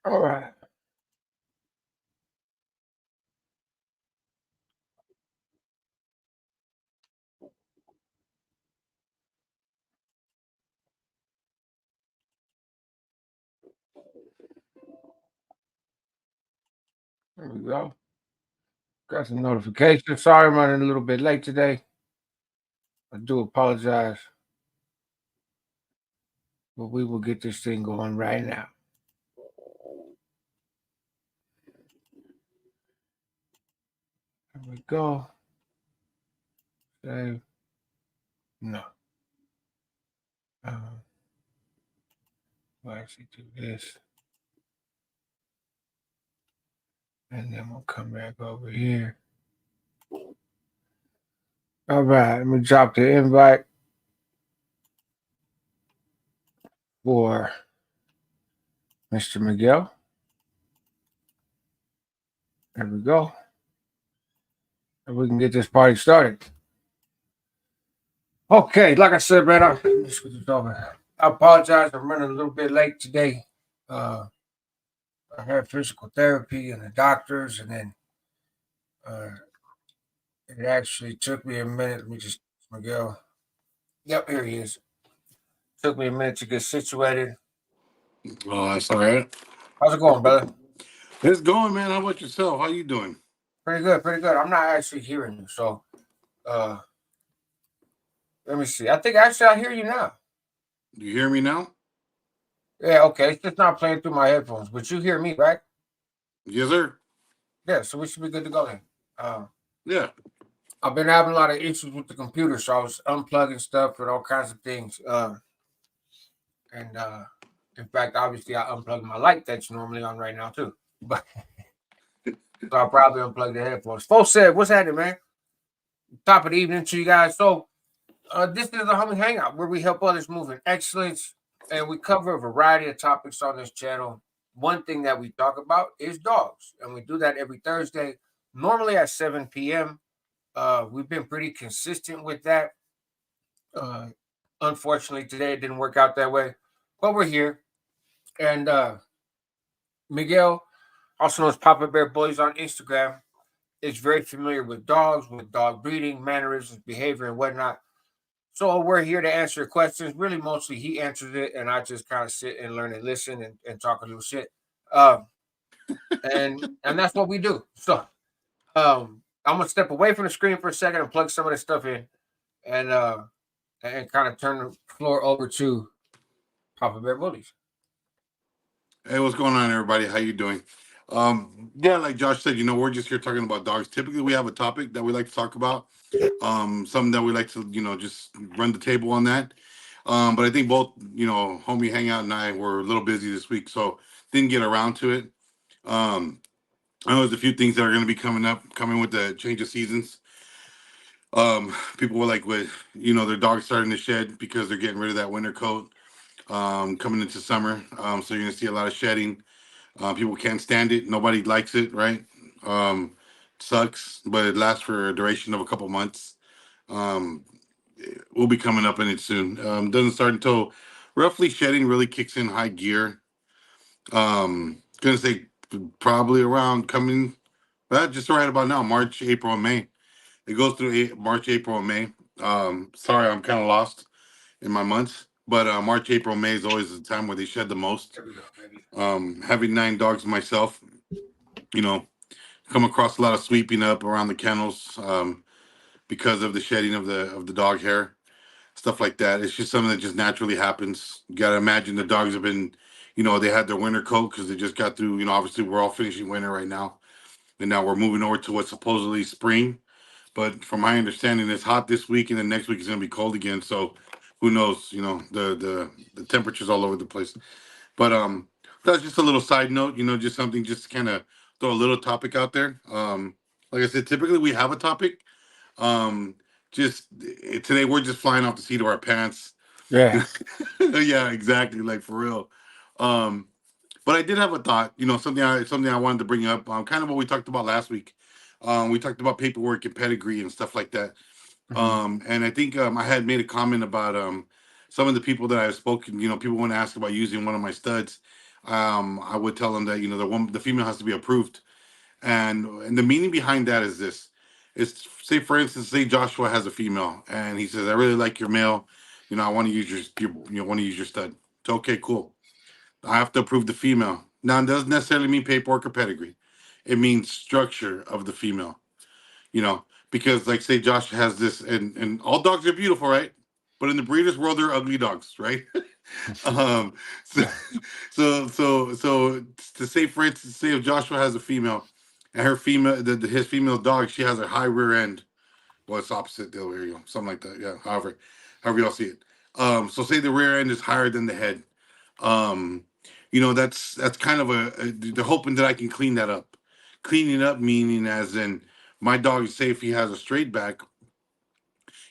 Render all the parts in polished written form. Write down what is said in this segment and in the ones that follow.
All right. There we go. Got some notification. Sorry I'm running a little bit late today. I do apologize, but we will get this thing going right now. There we go. Save. No. Uh, we'll actually do this. And then we'll come back over here. All right. Let me drop the invite for Mr. Miguel. There we go. And we can get this party started. Okay, like I said, man, I apologize. I'm running a little bit late today. Uh, I had physical therapy and the doctors, and then uh, it actually took me a minute. Let me just Miguel. Yep, here he is. Took me a minute to get situated. Oh, that's all right. How's it going, brother? It's going, man. How about yourself? How you doing? Pretty good, pretty good. I'm not actually hearing you, so uh, let me see. I think actually I hear you now. Do you hear me now? Yeah, okay. It's just not playing through my headphones, but you hear me, right? Yes, sir. Yeah, so we should be good to go then. Uh, Yeah. I've been having a lot of issues with the computer, so I was unplugging stuff and all kinds of things. And in fact, obviously, I unplugged my light that's normally on right now too. But so I'll probably unplug the headphones. Folks said, "What's happening, man?" Top of the evening to you guys. So this is a Humble Hangout where we help others move in excellence, and we cover a variety of topics on this channel. One thing that we talk about is dogs, and we do that every Thursday, normally at 7 p.m. We've been pretty consistent with that. Uh, Unfortunately, today it didn't work out that way, but we're here. And Miguel, also known as Papa Bear Bullies on Instagram, is very familiar with dog breeding, mannerisms, behavior, and whatnot. So we're here to answer questions. Really, mostly he answers it, and I just kind of sit and learn and listen and talk a little shit. Um, and that's what we do. So I'm gonna step away from the screen for a second and plug some of this stuff in, and kind of turn the floor over to Papa Bear Bullies. Hey, what's going on, everybody? How you doing? Yeah, like Josh said, we're just here talking about dogs. Typically, we have a topic that we like to talk about. Something that we like to, just run the table on that. But I think both, homie Hangout and I were a little busy this week, so didn't get around to it. Um, I know there's a few things that are going to be coming with the change of seasons. People were like, with their dogs starting to shed because they're getting rid of that winter coat. Coming into summer, so you're gonna see a lot of shedding. People can't stand it. Nobody likes it, right? Um, Sucks, but it lasts for a duration of a couple months. Um, we'll be coming up in it soon. Doesn't start until roughly shedding really kicks in high gear. Gonna say probably around coming, just right about now, March, April, and May. It goes through March, April, and May. Sorry, I'm kind of lost in my months, but March, April, May is always the time where they shed the most. Having 9 dogs myself, you know, come across a lot of sweeping up around the kennels because of the shedding of the dog hair, stuff like that. It's just something that just naturally happens. You gotta imagine the dogs have been, they had their winter coat because they just got through. Obviously we're all finishing winter right now, and now we're moving over to what's supposedly spring. But from my understanding, it's hot this week, and then next week it's gonna be cold again. So who knows? The temperatures all over the place. But that's just a little side note. Just something just kind of throw a little topic out there. Like I said, typically we have a topic. Um, just today we're just flying off the seat of our pants. Yeah. Yeah, exactly. Like for real. Um, but I did have a thought. Something I wanted to bring up. Kind of what we talked about last week. We talked about paperwork and pedigree and stuff like that. Mhm. And I think I had made a comment about some of the people that I've spoken. People want to ask about using one of my studs. I would tell them that the female has to be approved, and the meaning behind that is this: it's say for instance, say Joshua has a female, and he says, "I really like your male, I want to use want to use your stud." It's okay, cool. I have to approve the female. Now, it doesn't necessarily mean paperwork or pedigree. It means structure of the female. Because like say Josh has this, and all dogs are beautiful, right? But in the breeders' world, they're ugly dogs, right? um, so, Yeah. so to say, for instance, say if Joshua has a female, and her female, his female dog, she has a high rear end. Well, it's opposite the other, something like that. Yeah. However y'all see it. So say the rear end is higher than the head. Um, that's kind of they're hoping that I can clean that up. Cleaning up meaning as in my dog, say if he has a straight back,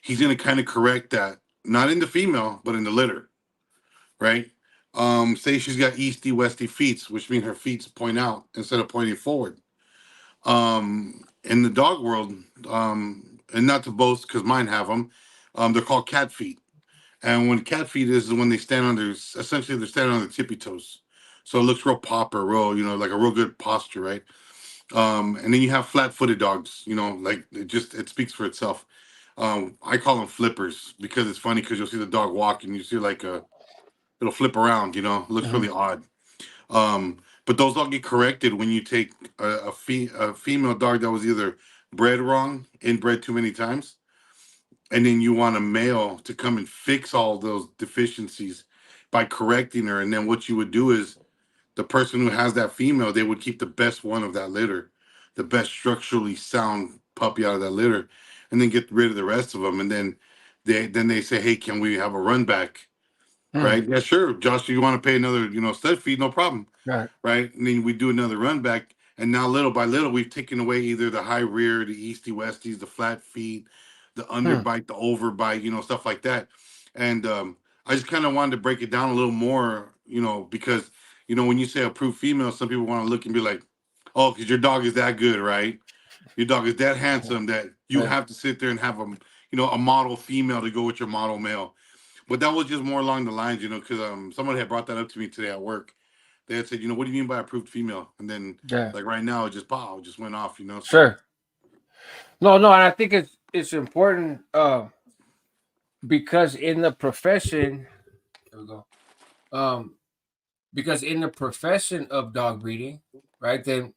he's gonna kind of correct that, not in the female, but in the litter, right? Say she's got easty westy feet, which mean her feet point out instead of pointing forward. In the dog world, and not to boast because mine have them, they're called cat feet. And when cat feet is when they stand on their, essentially they're standing on their tippy toes. So it looks real proper, real, like a real good posture, right? And then you have flat-footed dogs, like it speaks for itself. I call them flippers because it's funny because you'll see the dog walk and you see like it'll flip around, it looks Mhm. really odd. But those all get corrected when you take a female dog that was either bred wrong, inbred too many times, and then you want a male to come and fix all those deficiencies by correcting her. And then what you would do is the person who has that female, they would keep the best one of that litter, the best structurally sound puppy out of that litter, and then get rid of the rest of them. And then they say, hey, can we have a run back? Hmm. Right? Yeah, sure. Josh, you want to pay another, stud feed? No problem. Right. Right? And then we do another run back. And now little by little, we've taken away either the high rear, the easty westies, the flat feet, the Hmm. underbite, the overbite, stuff like that. And I just kind of wanted to break it down a little more, because when you say approved female, some people want to look and be like, oh, because your dog is that good, right? Your dog is that handsome that you Right. have to sit there and have a model female to go with your model male. But that was just more along the lines, because someone had brought that up to me today at work. They had said, what do you mean by approved female? And then Yeah. like right now, it just pow, it just went off, So Sure. No, no, and I think it's important because in the profession, there we go. Um, because in the profession of dog breeding, right? Then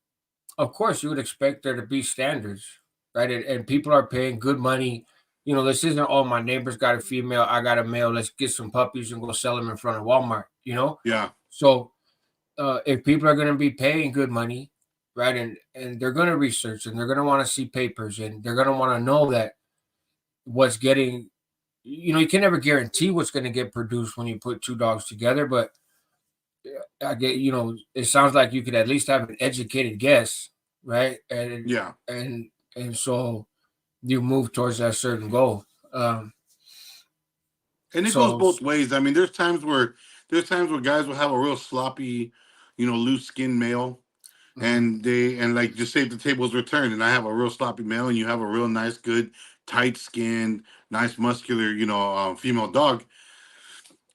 of course you would expect there to be standards, right? And people are paying good money. This isn't, oh, my neighbor's got a female, I got a male. Let's get some puppies and go sell them in front of Walmart. yeah, So if people are going to be paying good money, right, and they're going to research and they're going to want to see papers and they're going to want to know that what's getting, you can never guarantee what's going to get produced when you put two dogs together, but I get, it sounds like you could at least have an educated guess, right? yeah. And so you move towards that certain goal. And it goes So, both ways. I mean, there's times where guys will have a real sloppy, loose skin male, mhm. and like just say the table's returned, and I have a real sloppy male, and you have a real nice, good, tight skinned, nice muscular, female dog,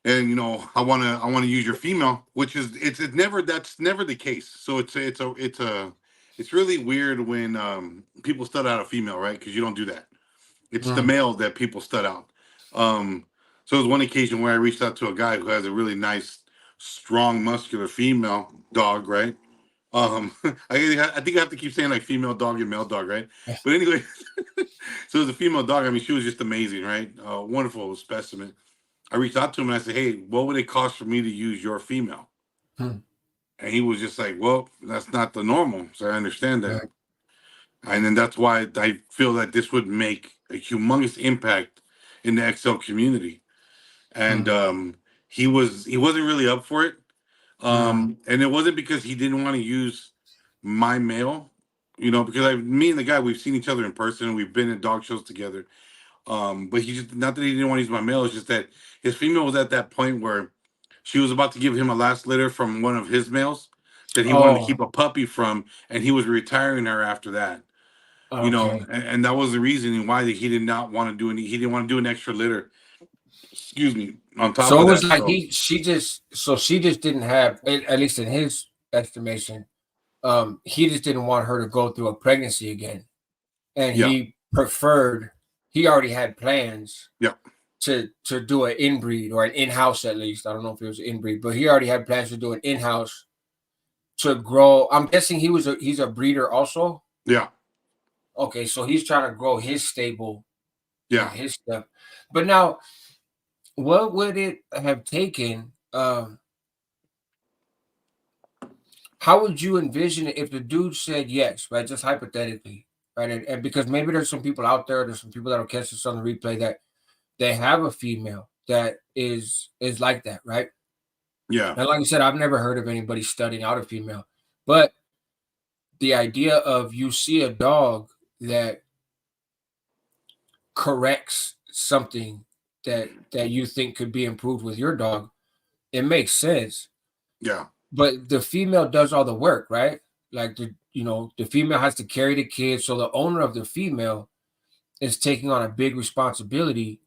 and I want to use your female, which is it's never that's never the case. So it's really weird when people stud out a female, right? Because you don't do that. It's the Mhm. male that people stud out. Um, so there was one occasion where I reached out to a guy who has a really nice, strong, muscular female dog, right? I think I have to keep saying like female dog and male dog, right? But anyway, so it was a female dog. I mean, she was just amazing, right? Wonderful specimen. I reached out to him and I said, "Hey, what would it cost for me to use your female?" Mhm. And he was just like, "Well, that's not the normal." So I understand that, Right. and then that's why I feel that this would make a humongous impact in the XL community. And Mhm. he wasn't really up for it. Mhm. And it wasn't because he didn't want to use my mail, because me and the guy, we've seen each other in person, we've been at dog shows together. But he just, not that he didn't want to use my mail, it's just that his female was at that point where she was about to give him a last litter from one of his males that he wanted to Oh, keep a puppy from, and he was retiring her after that. okay. And that was the reason why that he did not want to do any. He didn't want to do an extra litter Excuse me. On top So of it was that, like so she just didn't have, at least in his estimation, he just didn't want her to go through a pregnancy again, and yeah, he already had plans yeah, to do an inbreed or an in-house at least. I don't know if it was inbreed, but he already had plans to do an in-house to grow. I'm guessing he's a breeder also. yeah, Okay, so he's trying to grow his stable and yeah, his stuff. But now, what would it have taken? How would you envision it if the dude said yes, right? Just hypothetically, right? And because maybe there's some people out there's some people that'll catch this on the replay that they have a female that is like that, right? yeah, And like I said, I've never heard of anybody studying out a female, but the idea of you see a dog that corrects something that you think could be improved with your dog, it makes sense. yeah, But the female does all the work, right? Like the female has to carry the kid, so the owner of the female is taking on a big responsibility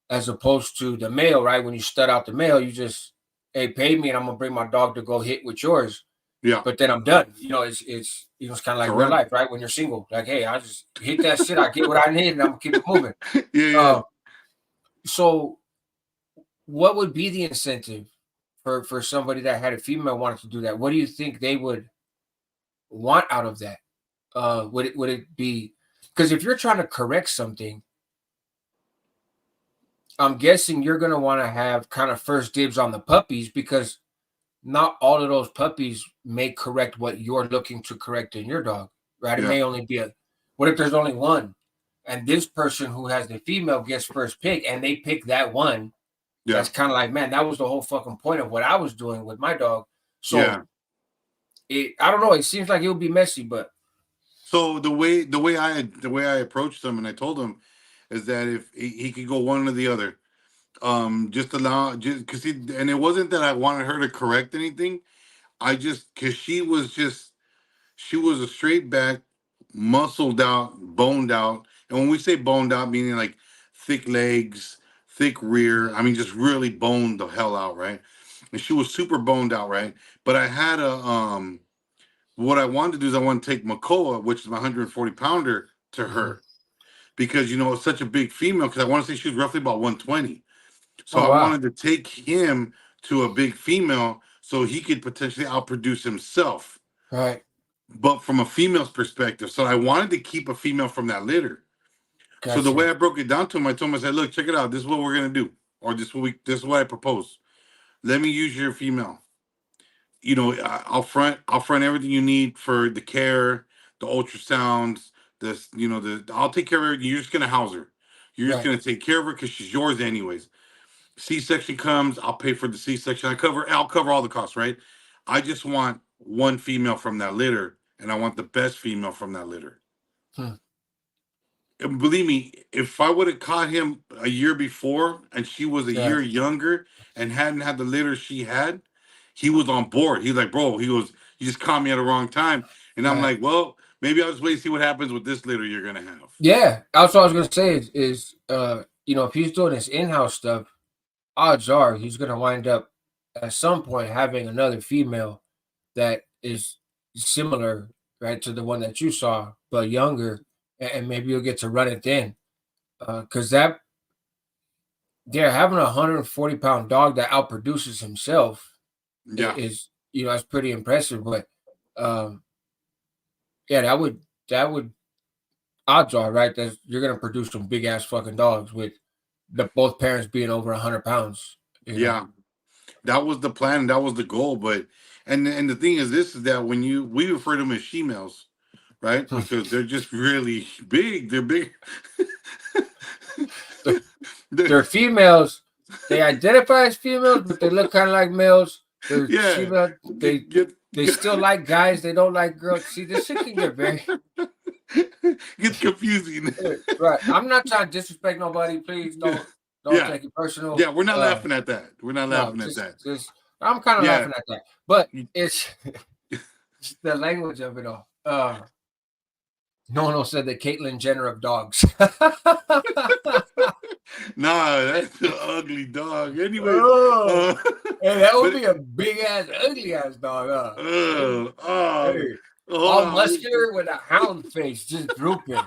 as opposed to the male, right? When you stud out the male, you just, hey, pay me and I'm gonna bring my dog to go hit with yours, yeah. but then I'm done. It's kind of like real Correct. life, right? When you're single, like, hey, I just hit that shit, I get what I need, and I'm gonna keep it moving. Yeah, yeah, Uh, so what would be the incentive for somebody that had a female wanted to do that? What do you think they would want out of that? Would it be, because if you're trying to correct something, I'm guessing you're gonna want to have kind of first dibs on the puppies because not all of those puppies may correct what you're looking to correct in your dog, right? It yeah, may only be what if there's only one, and this person who has the female gets first pick, and they pick that one. yeah, That's kind of like, man, that was the whole fucking point of what I was doing with my dog. So yeah. I don't know. It seems like it would be messy, but So the way I approached him and I told him is that if he could go one or the other, just allow just because he and it wasn't that I wanted her to correct anything. I just because she was a straight back, muscled out, boned out, and when we say boned out, meaning like thick legs, thick rear. I mean, just really boned the hell out, right? And she was super boned out, right? But I had a what I wanted to do is I want to take Makoa, which is my 140 pounder, to Mhm. her because it's such a big female. Because I want to say she was roughly about 120, so Oh I wow, wanted to take him to a big female so he could potentially outproduce himself, right, but from a female's perspective. So I wanted to keep a female from that litter. So the way gotcha, I broke it down to him, I told him, I said, "Look, check it out. This is what we're gonna do, or this is what I propose. Let me use your female. I'll front everything you need for the care, the ultrasounds, I'll take care of everything. You're just gonna house her. You're just right, gonna take care of her because she's yours anyways. C-section comes, I'll pay for the C-section. I'll cover all the costs, right? I just want one female from that litter, and I want the best female from that litter. hmm. And believe me, if I would have caught him a year before and she was a Yeah, year younger and hadn't had the litter she had, he was on board. He's like, bro, he goes, you just caught me at the wrong time. And I'm right. like, well, maybe I'll just wait and see what happens with this litter you're gonna have. Yeah, that's what I was gonna say is if he's doing this in-house stuff, odds are he's gonna wind up at some point having another female that is similar, right, to the one that you saw, but younger, and maybe you'll get to run it then. Because that they're having a 140-pound dog that outproduces himself Yeah, is that's pretty impressive. But um, yeah, that would odds are right that you're gonna produce some big ass fucking dogs with the both parents being over 100 pounds. You know. yeah. That was the plan, that was the goal. But and the thing is this is that when we refer to them as she-males, right? Because they're just really big. They're big. they're, They're- they're females. They identify as females, but they look kind of like males. They're yeah. female. Get, get, They still like guys. They don't like girls. See, this shit can get very gets confusing. right. I'm not trying to disrespect nobody. Please don't Yeah. take it personal. Yeah, we're not laughing at that. We're not No, laughing at that. just I'm kind of Yeah. laughing at that, but it's the language of it all. No said the Caitlyn Jenner of dogs. Nah, that's an ugly dog. Anyways, Oh, hey, that would but be a big ass, ugly ass dog, huh? Hey, oh, hey, hold all on. muscular with a hound face, just drooping.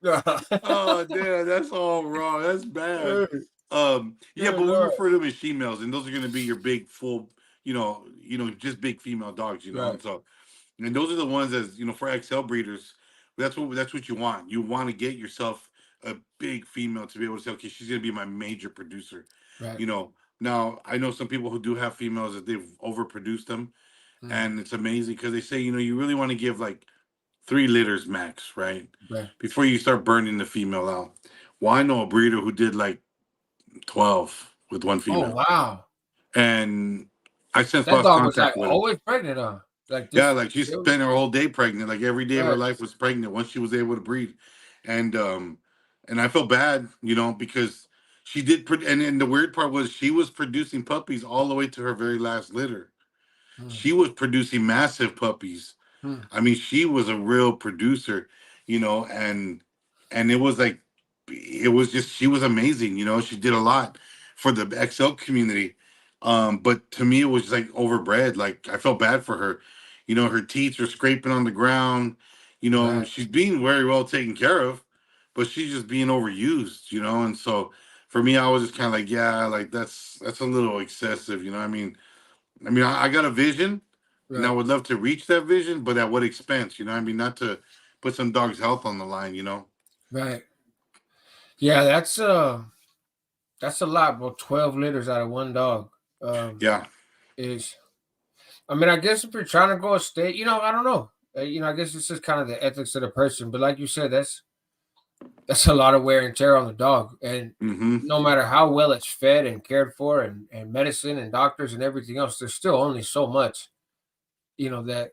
Oh damn, that's all wrong. That's bad. Hey, Yeah, good but we lord. refer to them as females, and those are gonna be your big full, just big female dogs, Right, and so and those are the ones that for XL breeders. That's what you want. You want to get yourself a big female to be able to say, okay, she's gonna be my major producer. right. You know. Now I know some people who do have females that they've overproduced them, Mm, and it's amazing because they say you really want to give like 3 litters max, right? right. Before you start burning the female out. Well, I know a breeder who did like 12 with one Oh female, wow, and I since that lost dog was like contact with him. always pregnant, huh? Like Yeah, this. like she It was, spent her whole day pregnant. Like every day of her right. life was pregnant once she was able to breed, and and I felt bad, because she did. And the weird part was she was producing puppies all the way to her very last litter. Mm, She was producing massive puppies. mm, I mean, she was a real producer, and it was like it was just she was amazing, She did a lot for the XL community. But to me it was just like overbred. Like I felt bad for her. Her teeth are scraping on the ground. right, She's being very well taken care of, but she's just being overused, and so for me I was just kind of like, yeah, like that's a little excessive, I got a vision, and I right, would love to reach that vision, but at what expense? Not to put some dog's health on the line. right. Yeah, that's a lot, bro. 12 litters out of one dog. Um, Yeah, is I mean, I guess if you're trying to go a state, I don't know. I guess it's just kind of the ethics of the person. But like you said, that's a lot of wear and tear on the dog. And mm-hmm. no matter how well it's fed and cared for, and medicine and doctors and everything else, there's still only so much, that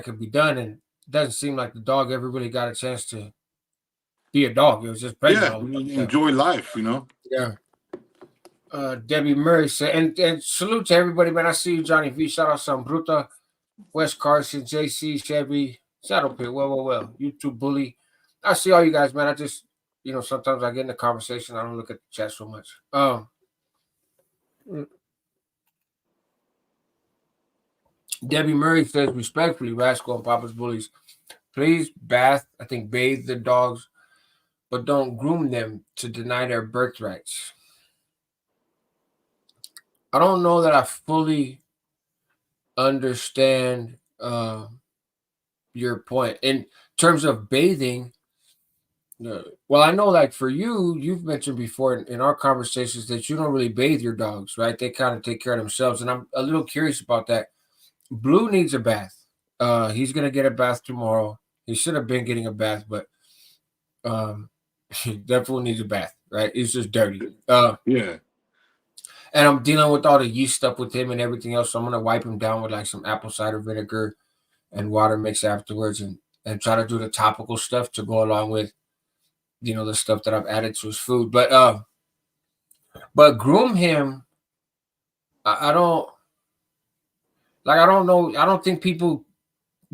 could be done. And it doesn't seem like the dog ever really got a chance to be a dog. It was just pregnant Yeah, all the time. enjoy life. Yeah. Debbie Murray said, and salute to everybody, man. I see you, Johnny V. Shout out San Bruta, West Carson, JC, Chevy, Saddle Pit. Well. YouTube Bully. I see all you guys, man. I just, sometimes I get in the conversation. I don't look at the chat so much. Debbie Murray says, respectfully, Rascal and Papa's Bullies, please I think bathe the dogs, but don't groom them to deny their birthrights. I don't know that I fully understand your point in terms of bathing. Well, I know, like for you, you've mentioned before in our conversations that you don't really bathe your dogs, right? They kind of take care of themselves, and I'm a little curious about that. Blue needs a bath. He's gonna get a bath tomorrow. He should have been getting a bath, but he definitely needs a bath, right? He's just dirty. Yeah, And I'm dealing with all the yeast stuff with him and everything else, so I'm gonna wipe him down with like some apple cider vinegar and water mix afterwards, and try to do the topical stuff to go along with the stuff that I've added to his food. But groom him. I don't like. I don't know. I don't think people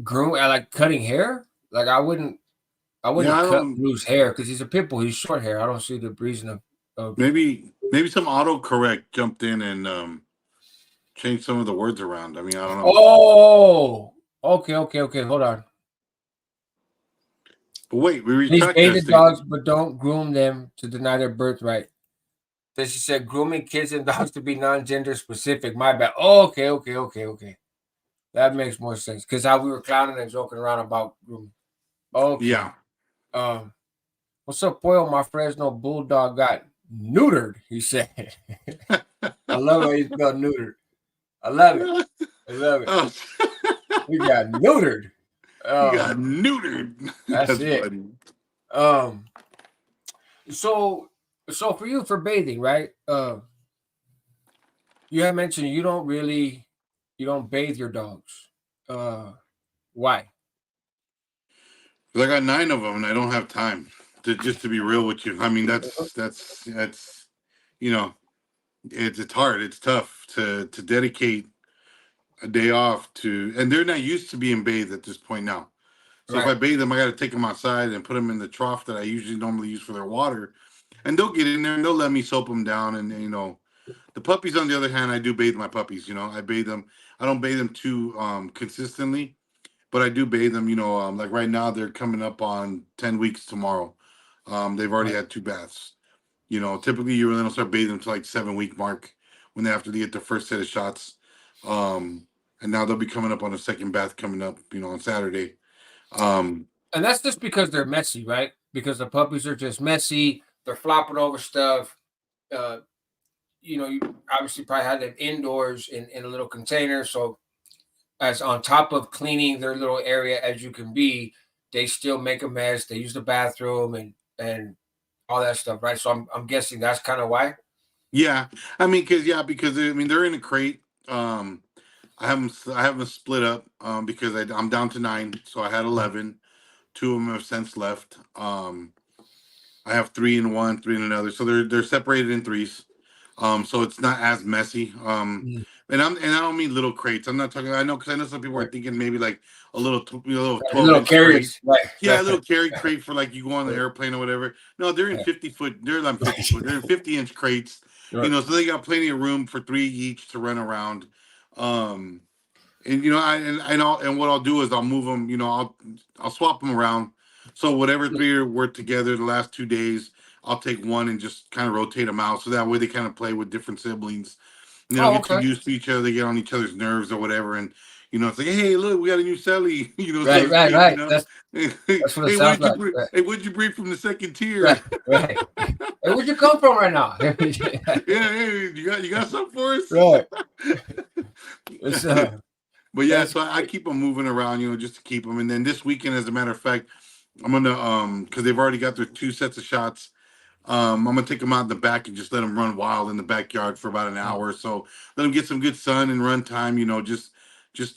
groom. I like cutting hair. Like I yeah. wouldn't I cut don't. Blue's hair because he's a pit bull. He's short hair. I don't see the reason of. Maybe some autocorrect jumped in and changed some of the words around. I mean, I don't know. Oh, okay. Hold on. But wait, we Please retract bathe that the statement. dogs, but don't groom them to deny their birthright. Then she said, grooming kids and dogs to be non-gender specific. My bad. Oh, okay. That makes more sense because how we were clowning and joking around about grooming. Okay. Yeah. Um, what's up, Poyo? My Fresno bulldog got neutered. He said, "I love how you spell neutered. I love it. I love it. Oh, We got neutered. he got Um, neutered. that's That's it. funny. Um, so for you for bathing, right? You have mentioned you don't bathe your dogs. Uh, why? 'Cause I got 9 of them, and I don't have time to just to be real with you. I mean, Mhm. that's you know, it's hard. It's tough to dedicate a day off to, and they're not used to being bathed at this point now. So if I bathe them, I got to take them outside and put them in the trough that I usually normally use for their water, and they'll get in there and they'll let me soap them down. And the puppies, on the other hand, I do bathe my puppies. I bathe them. I don't bathe them too consistently, but I do bathe them. Like right now, they're coming up on 10 weeks tomorrow. They've already Right. had 2 baths. Typically you really don't start bathing them to like 7 week mark when they have to get their first set of shots. And now they'll be coming up on a second bath coming up, on Saturday. And that's just because they're messy, right? Because the puppies are just messy. They're flopping over stuff. Uh, you obviously probably had them indoors in a little container. So as on top of cleaning their little area as you can be, they still make a mess. They use the bathroom and all that stuff, right? So I'm guessing that's kind of why. Yeah, because they're in a crate. I haven't split up because I'm down to 9, so I had 11. 2 of them have since left. I have 3 in one, 3 in another, so they're separated in threes. So it's not as messy. Mm. And I don't mean little crates. I'm not talking. I know because I know some people are Right. thinking maybe like a little Little 12-inch crate. carriers, right? Yeah, a Right. little carry crate for like you go on the Right. airplane or whatever. No, they're in 50-foot. They're not 50-foot. They're in 50-inch crates. Right. So they got plenty of room for 3 each to run around. Um, and what I'll do is I'll move them. I'll swap them around. So whatever 3 were together the last 2 days, I'll take one and just kind of rotate them out. So that way they kind of play with different siblings. Oh, Get okay. used to each other. They get on each other's nerves or whatever. And it's like, hey, look, we got a new Sally. So Right, to right, speak. right. That's what it Hey, what sounds did you like. bring? Right, Hey, what did you bring from the second tier? right, right. Hey, where'd you come from right now? Yeah, hey, you got something for us? Right. It's But yeah, that's so I keep them moving around, just to keep them. And then this weekend, as a matter of fact, I'm gonna because they've already got their 2 sets of shots. I'm gonna take them out in the back and just let them run wild in the backyard for about an hour or so. Let them get some good sun and run time. Just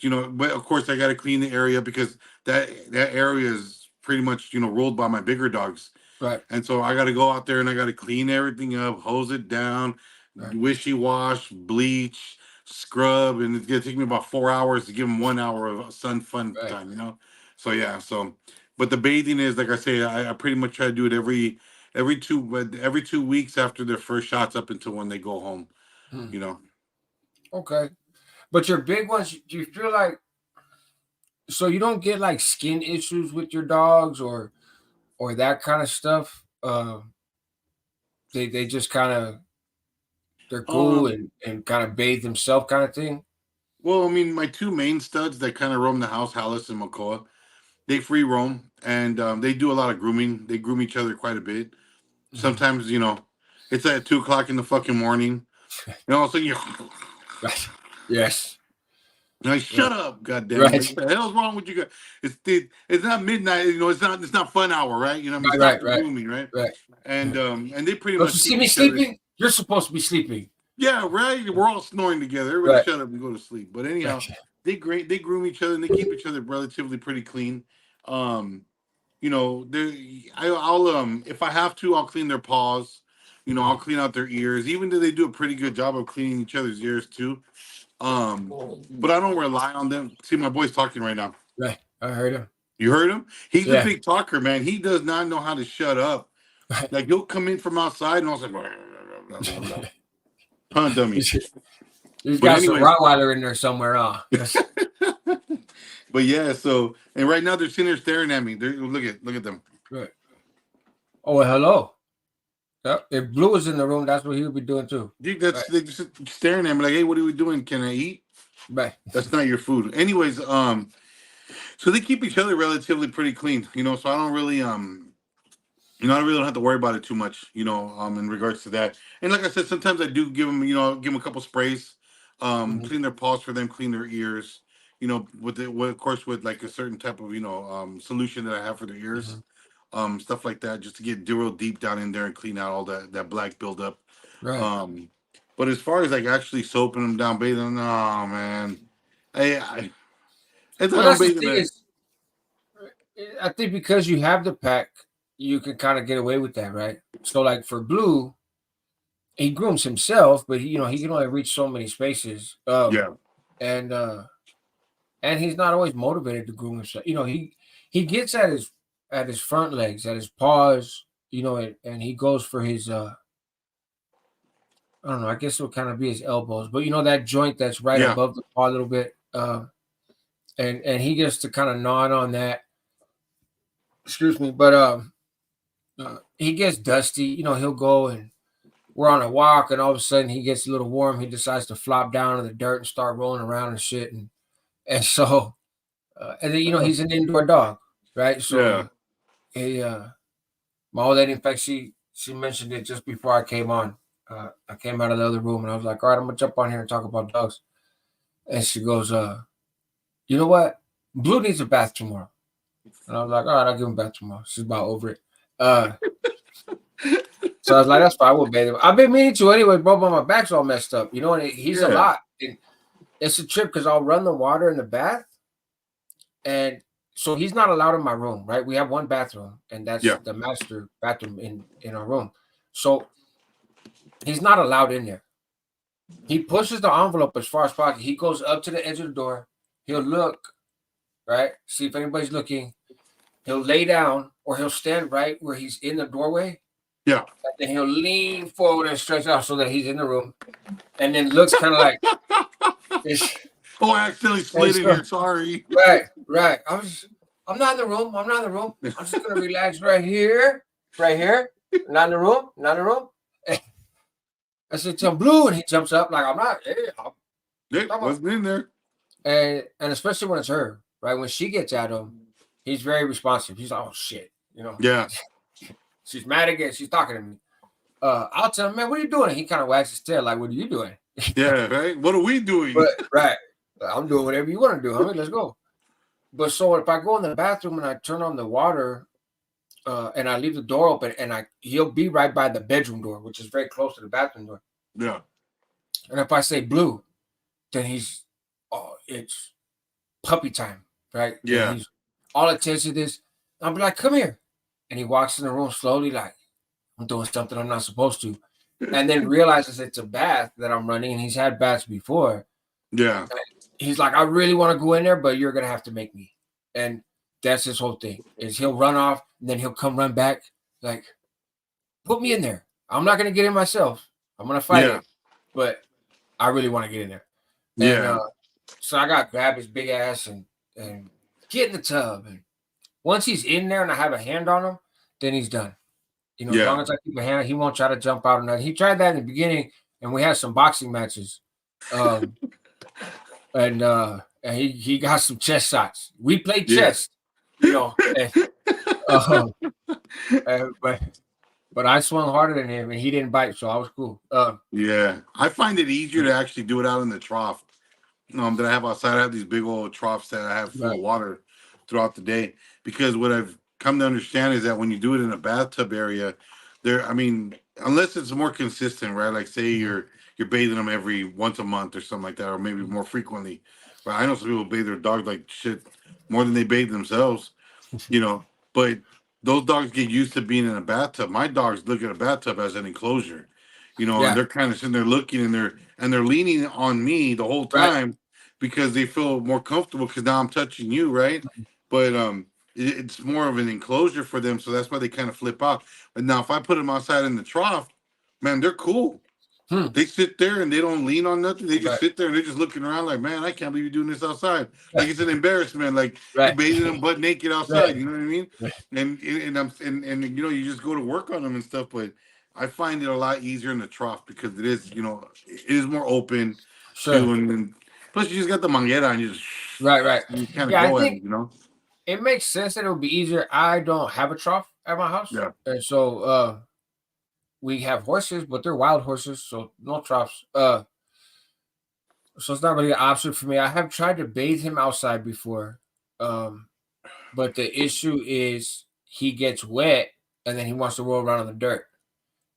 But of course, I got to clean the area because that area is pretty much ruled by my bigger dogs. right, And so I got to go out there and I got to clean everything up, hose it down, right. wishy wash, bleach, scrub, and it's gonna take me about 4 hours to give them 1 hour of sun fun Right. time. So yeah, but the bathing is like I say, I pretty much try to do it every 2 weeks after their first shots up until when they go home. Hmm. You know. Okay. But your big ones, do you feel like so you don't get like skin issues with your dogs or that kind of stuff? They just kind of they're cool Um. and kind of bathe themselves kind of thing. Well, my 2 main studs that kind of roam the house, Hallis and McCoy, they free roam and they do a lot of grooming. They groom each other quite a bit. Mhm. Sometimes, it's at 2 o'clock in the fucking morning. And all of a sudden Right. Yes. like, Right. shut up, goddamn! Like, Right. what the hell's wrong with you guys? It's not midnight. It's not fun hour, right? Right. It's not Right. for Right. grooming, right? Right. And they pretty Don't you much see keep me each other. sleeping? You're supposed to be sleeping. Yeah, right. We're all snoring together. Everybody Right. shut up and go to sleep. But anyhow, Right. they groom each other and they keep each other relatively pretty clean. Um, I'll if I have to, I'll clean their paws. I'll clean out their ears. Even though they do a pretty good job of cleaning each other's ears too. But I don't rely on them. See, my boy's talking right now. Right. I heard him. You heard him? He's a Yeah. big talker, man. He does not know how to shut up. Right. Like he'll come in from outside and I'll say, "Huh, dummy." He's But got some anyways, Rottweiler in there somewhere, huh? Yes. but yeah. So and right now they're sitting there staring at me. Look at them. Right. Oh, well, hello. Yep. If Blue was in the room, that's what he would be doing too. Dude, Right. they're just staring at me like, "Hey, what are we doing? Can I eat?" Right. That's not your food. Anyways, so they keep each other relatively pretty clean. So I don't really I really don't have to worry about it too much, in regards to that. And like I said, sometimes I do give them a couple sprays, Mhm. clean their paws for them, clean their ears, of course, with like a certain type of, solution that I have for their ears, Mhm. stuff like that, just to get real deep down in there and clean out all that black buildup. Right. Um, but as far as like actually soaping them down, bathing them, no, man. I it's like Well, I'm that's the bathing thing a is, I think because you have the pack, you can kind of get away with that, right? So, like for Blue, he grooms himself, but he can only reach so many spaces. yeah. And and he's not always motivated to groom himself. he gets at his front legs, at his paws, and he goes for his I don't know, I guess it would kind of be his elbows, but that joint that's right Yeah. above the paw a little bit. And he gets to kind of gnawing on that. Excuse me, but he gets dusty. He'll go and we're on a walk, and all of a sudden he gets a little warm. He decides to flop down in the dirt and start rolling around and shit. And so, and then he's an indoor dog, right? Yeah. So he, my old lady, in fact, she mentioned it just before I came on. I came out of the other room and I was like, all right, I'm gonna jump on here and talk about dogs. And she goes, you know what? Blue needs a bath tomorrow. And I was like, all right, I'll give him a bath tomorrow. She's about over it. So I was like, that's fine. I will bathe him. I've been meaning to anyway, bro, but my back's all messed up. And he's a lot. And it's a trip because I'll run the water in the bath. And so he's not allowed in my room, right? We have one bathroom, and that's the master bathroom in our room. So he's not allowed in there. He pushes the envelope as far as possible. He goes up to the edge of the door. He'll look, right? See if anybody's looking. He'll lay down or he'll stand right where he's in the doorway. Yeah. And then he'll lean forward and stretch out so that he's in the room. And then looks kind of like this. Oh, I accidentally slid in here. Sorry. Right. I'm not in the room. I'm just gonna relax right here. Not in the room. I said, "Tell Blue," and he jumps up like I'm not. Hey, wasn't in there. And especially when it's her, right? When she gets at him, he's very responsive. He's like, "Oh shit," Yeah. She's mad again. She's talking to me. I'll tell him, "Man, what are you doing?" And he kind of wags his tail, like, "What are you doing?" Yeah, right. What are we doing? Right. I'm doing whatever you want to do, homie. Let's go. But so if I go in the bathroom and I turn on the water, and I leave the door open, and he'll be right by the bedroom door, which is very close to the bathroom door. Yeah. And if I say Blue, then it's puppy time, right? Yeah. And he's all attention to this. I'll be like, "Come here," and he walks in the room slowly, like I'm doing something I'm not supposed to, and then realizes it's a bath that I'm running, and he's had baths before. Yeah. He's like, "I really want to go in there, but you're gonna have to make me." And that's his whole thing. Is he'll run off and then he'll come run back, like, "Put me in there. I'm not gonna get in myself. I'm gonna fight it, but I really want to get in there." Yeah. And so I got to grab his big ass and get in the tub. And once he's in there and I have a hand on him, then he's done. As long as I keep a hand, he won't try to jump out or nothing. He tried that in the beginning, and we had some boxing matches. And he got some chest shots. We played chess, but I swung harder than him, and he didn't bite, so I was cool. Yeah, I find it easier to actually do it out in the trough. That I have outside. I have these big old troughs that I have full of water throughout the day, because what I've come to understand is that when you do it in a bathtub area, unless it's more consistent, right? Like say you're bathing them every once a month or something like that, or maybe more frequently. But I know some people bathe their dogs like shit more than they bathe themselves, But those dogs get used to being in a bathtub. My dogs look at a bathtub as an enclosure, and they're kind of sitting there looking, and they're leaning on me the whole time because they feel more comfortable because now I'm touching you, right? But it's more of an enclosure for them, so that's why they kind of flip out. But now if I put them outside in the trough, man, they're cool. They sit there and they don't lean on nothing. They just sit there and they're just looking around like, man, I can't believe you're doing this outside. Like it's an embarrassment. Like you're bathing them butt naked outside. You know what I mean? And you just go to work on them and stuff. But I find it a lot easier in the trough because it is, it is more open too. And plus you just got the manguera and you just you kind of go at it, It makes sense that it would be easier. I don't have a trough at my house. Yeah. And so we have horses, but they're wild horses, so no troughs. So it's not really an option for me. I have tried to bathe him outside before, but the issue is he gets wet and then he wants to roll around in the dirt.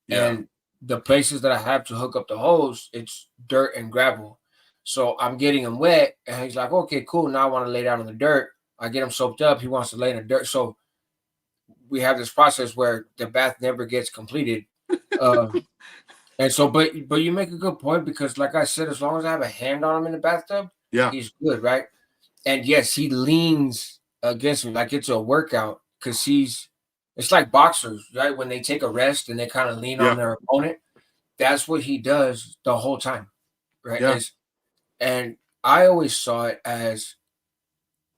Yeah. And the places that I have to hook up the hose, it's dirt and gravel. So I'm getting him wet, and he's like, "Okay, cool. Now I want to lay down in the dirt." I get him soaked up. He wants to lay in the dirt. So we have this process where the bath never gets completed. And so, but you make a good point because, like I said, as long as I have a hand on him in the bathtub, he's good, right? And yes, he leans against me. Like it's a workout because it's like boxers, right? When they take a rest and they kind of lean on Yeah, their opponent, that's what he does the whole time, right? yeah, And I always saw it as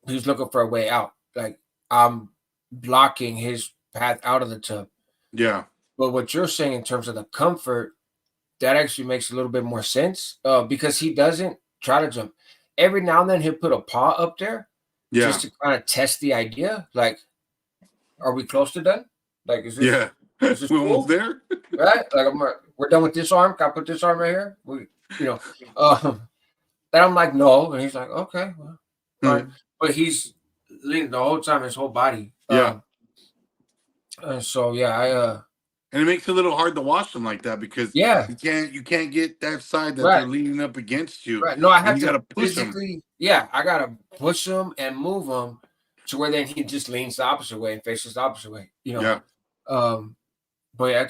he's looking for a way out. Like I'm blocking his path out of the tub. yeah, But what you're saying in terms of the comfort, that actually makes a little bit more sense because he doesn't try to jump. Every now and then he'll put a paw up there yeah, just to kind of test the idea. Like, are we close to done? Like, yeah. is this We're almost cool? there. Right? Like, we're done with this arm. Can I put this arm right here? You know, um, and I'm like, no, and he's like, okay, well, fine. Hmm. But he's leaning the whole time, his whole body. Yeah. And so yeah, And it makes it a little hard to watch them like that because yeah, you can't get that side that they're right. leaning up against you, Right. No, I and had you got to to push them. physically, yeah, I gotta push him and move him to where then he just leans the opposite way and faces the opposite way. Yeah, Um, but yeah,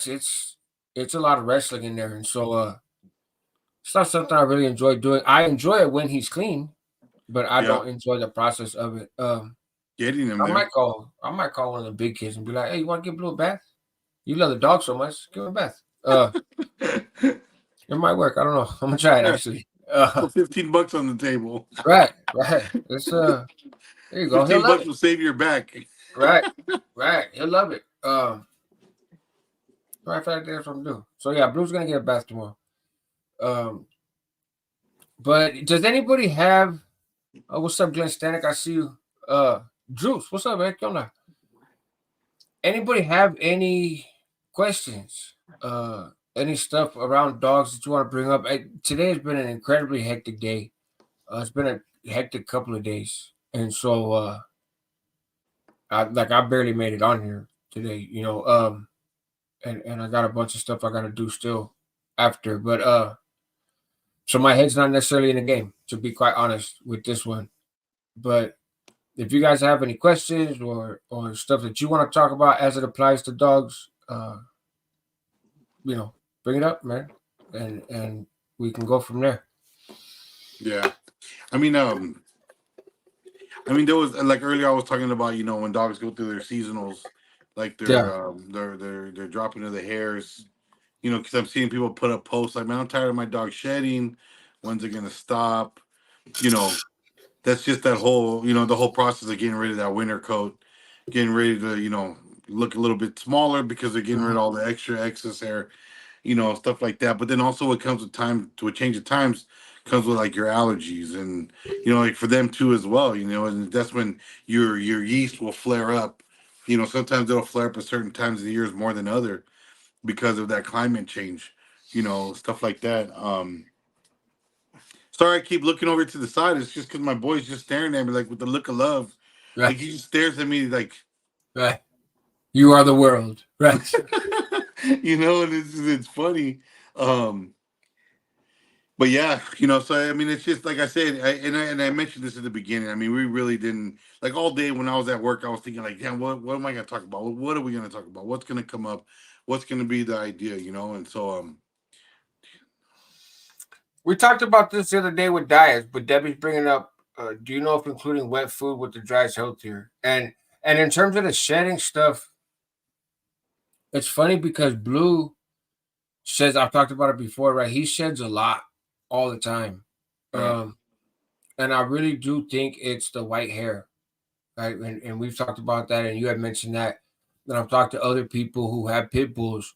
it's a lot of wrestling in there, and so it's not something I really enjoy doing. I enjoy it when he's clean, but I yeah, don't enjoy the process of it. getting them there. I might call one of the big kids and be like, "Hey, you want to give Blue a bath? You love the dog so much, give him a bath." It might work. I don't know. I'm gonna try it Yeah, actually. put $15 on the table. Right. It's there you go. He'll 15 love bucks it. will save your back. Right. Right. He'll love it. Matter of fact, that's what I'm doing. So yeah, Blue's gonna get a bath tomorrow. Um, but does anybody have what's up, Glenn Stanek? I see you. Juice, what's up, man? Come on. Anybody have any questions? Any stuff around dogs that you want to bring up? Today has been an incredibly hectic day. It's been a hectic couple of days. And so I barely made it on here today, and I got a bunch of stuff I gotta do still after. But so my head's not necessarily in the game, to be quite honest with this one. But if you guys have any questions or stuff that you want to talk about as it applies to dogs, you know, bring it up, man, and we can go from there. Yeah, I mean, there was like earlier I was talking about when dogs go through their seasonals, like Yeah. they're dropping of the hairs, because I'm seeing people put up posts like, man, I'm tired of my dog shedding. When's it gonna stop? You know, that's just that whole the whole process of getting rid of that winter coat, getting ready to look a little bit smaller because they're getting rid Mhm. of all the extra excess hair, stuff like that. But then also it comes with time to a change of times comes with like your allergies and like for them too as well, and that's when your yeast will flare up. Sometimes it'll flare up at certain times of the years more than other because of that climate change, stuff like that. Sorry, I keep looking over to the side. It's just because my boy's just staring at me like with the look of love. Right. Like he just stares at me like, Right. You are the world. Right. and it's funny. Um, but yeah, so I mean, it's just like I said, and I mentioned this at the beginning. I mean, we really didn't like all day when I was at work. I was thinking like, damn, what am I gonna talk about? What are we gonna talk about? What's gonna come up? What's gonna be the idea? And so We talked about this the other day with diets, but Debbie's bringing up. Do you know if including wet food with the dry is healthier? And in terms of the shedding stuff, it's funny because Blue sheds. I've talked about it before, right? He sheds a lot all the time, yeah, um, and I really do think it's the white hair, right? And we've talked about that, and you had mentioned that. And I've talked to other people who have pit bulls,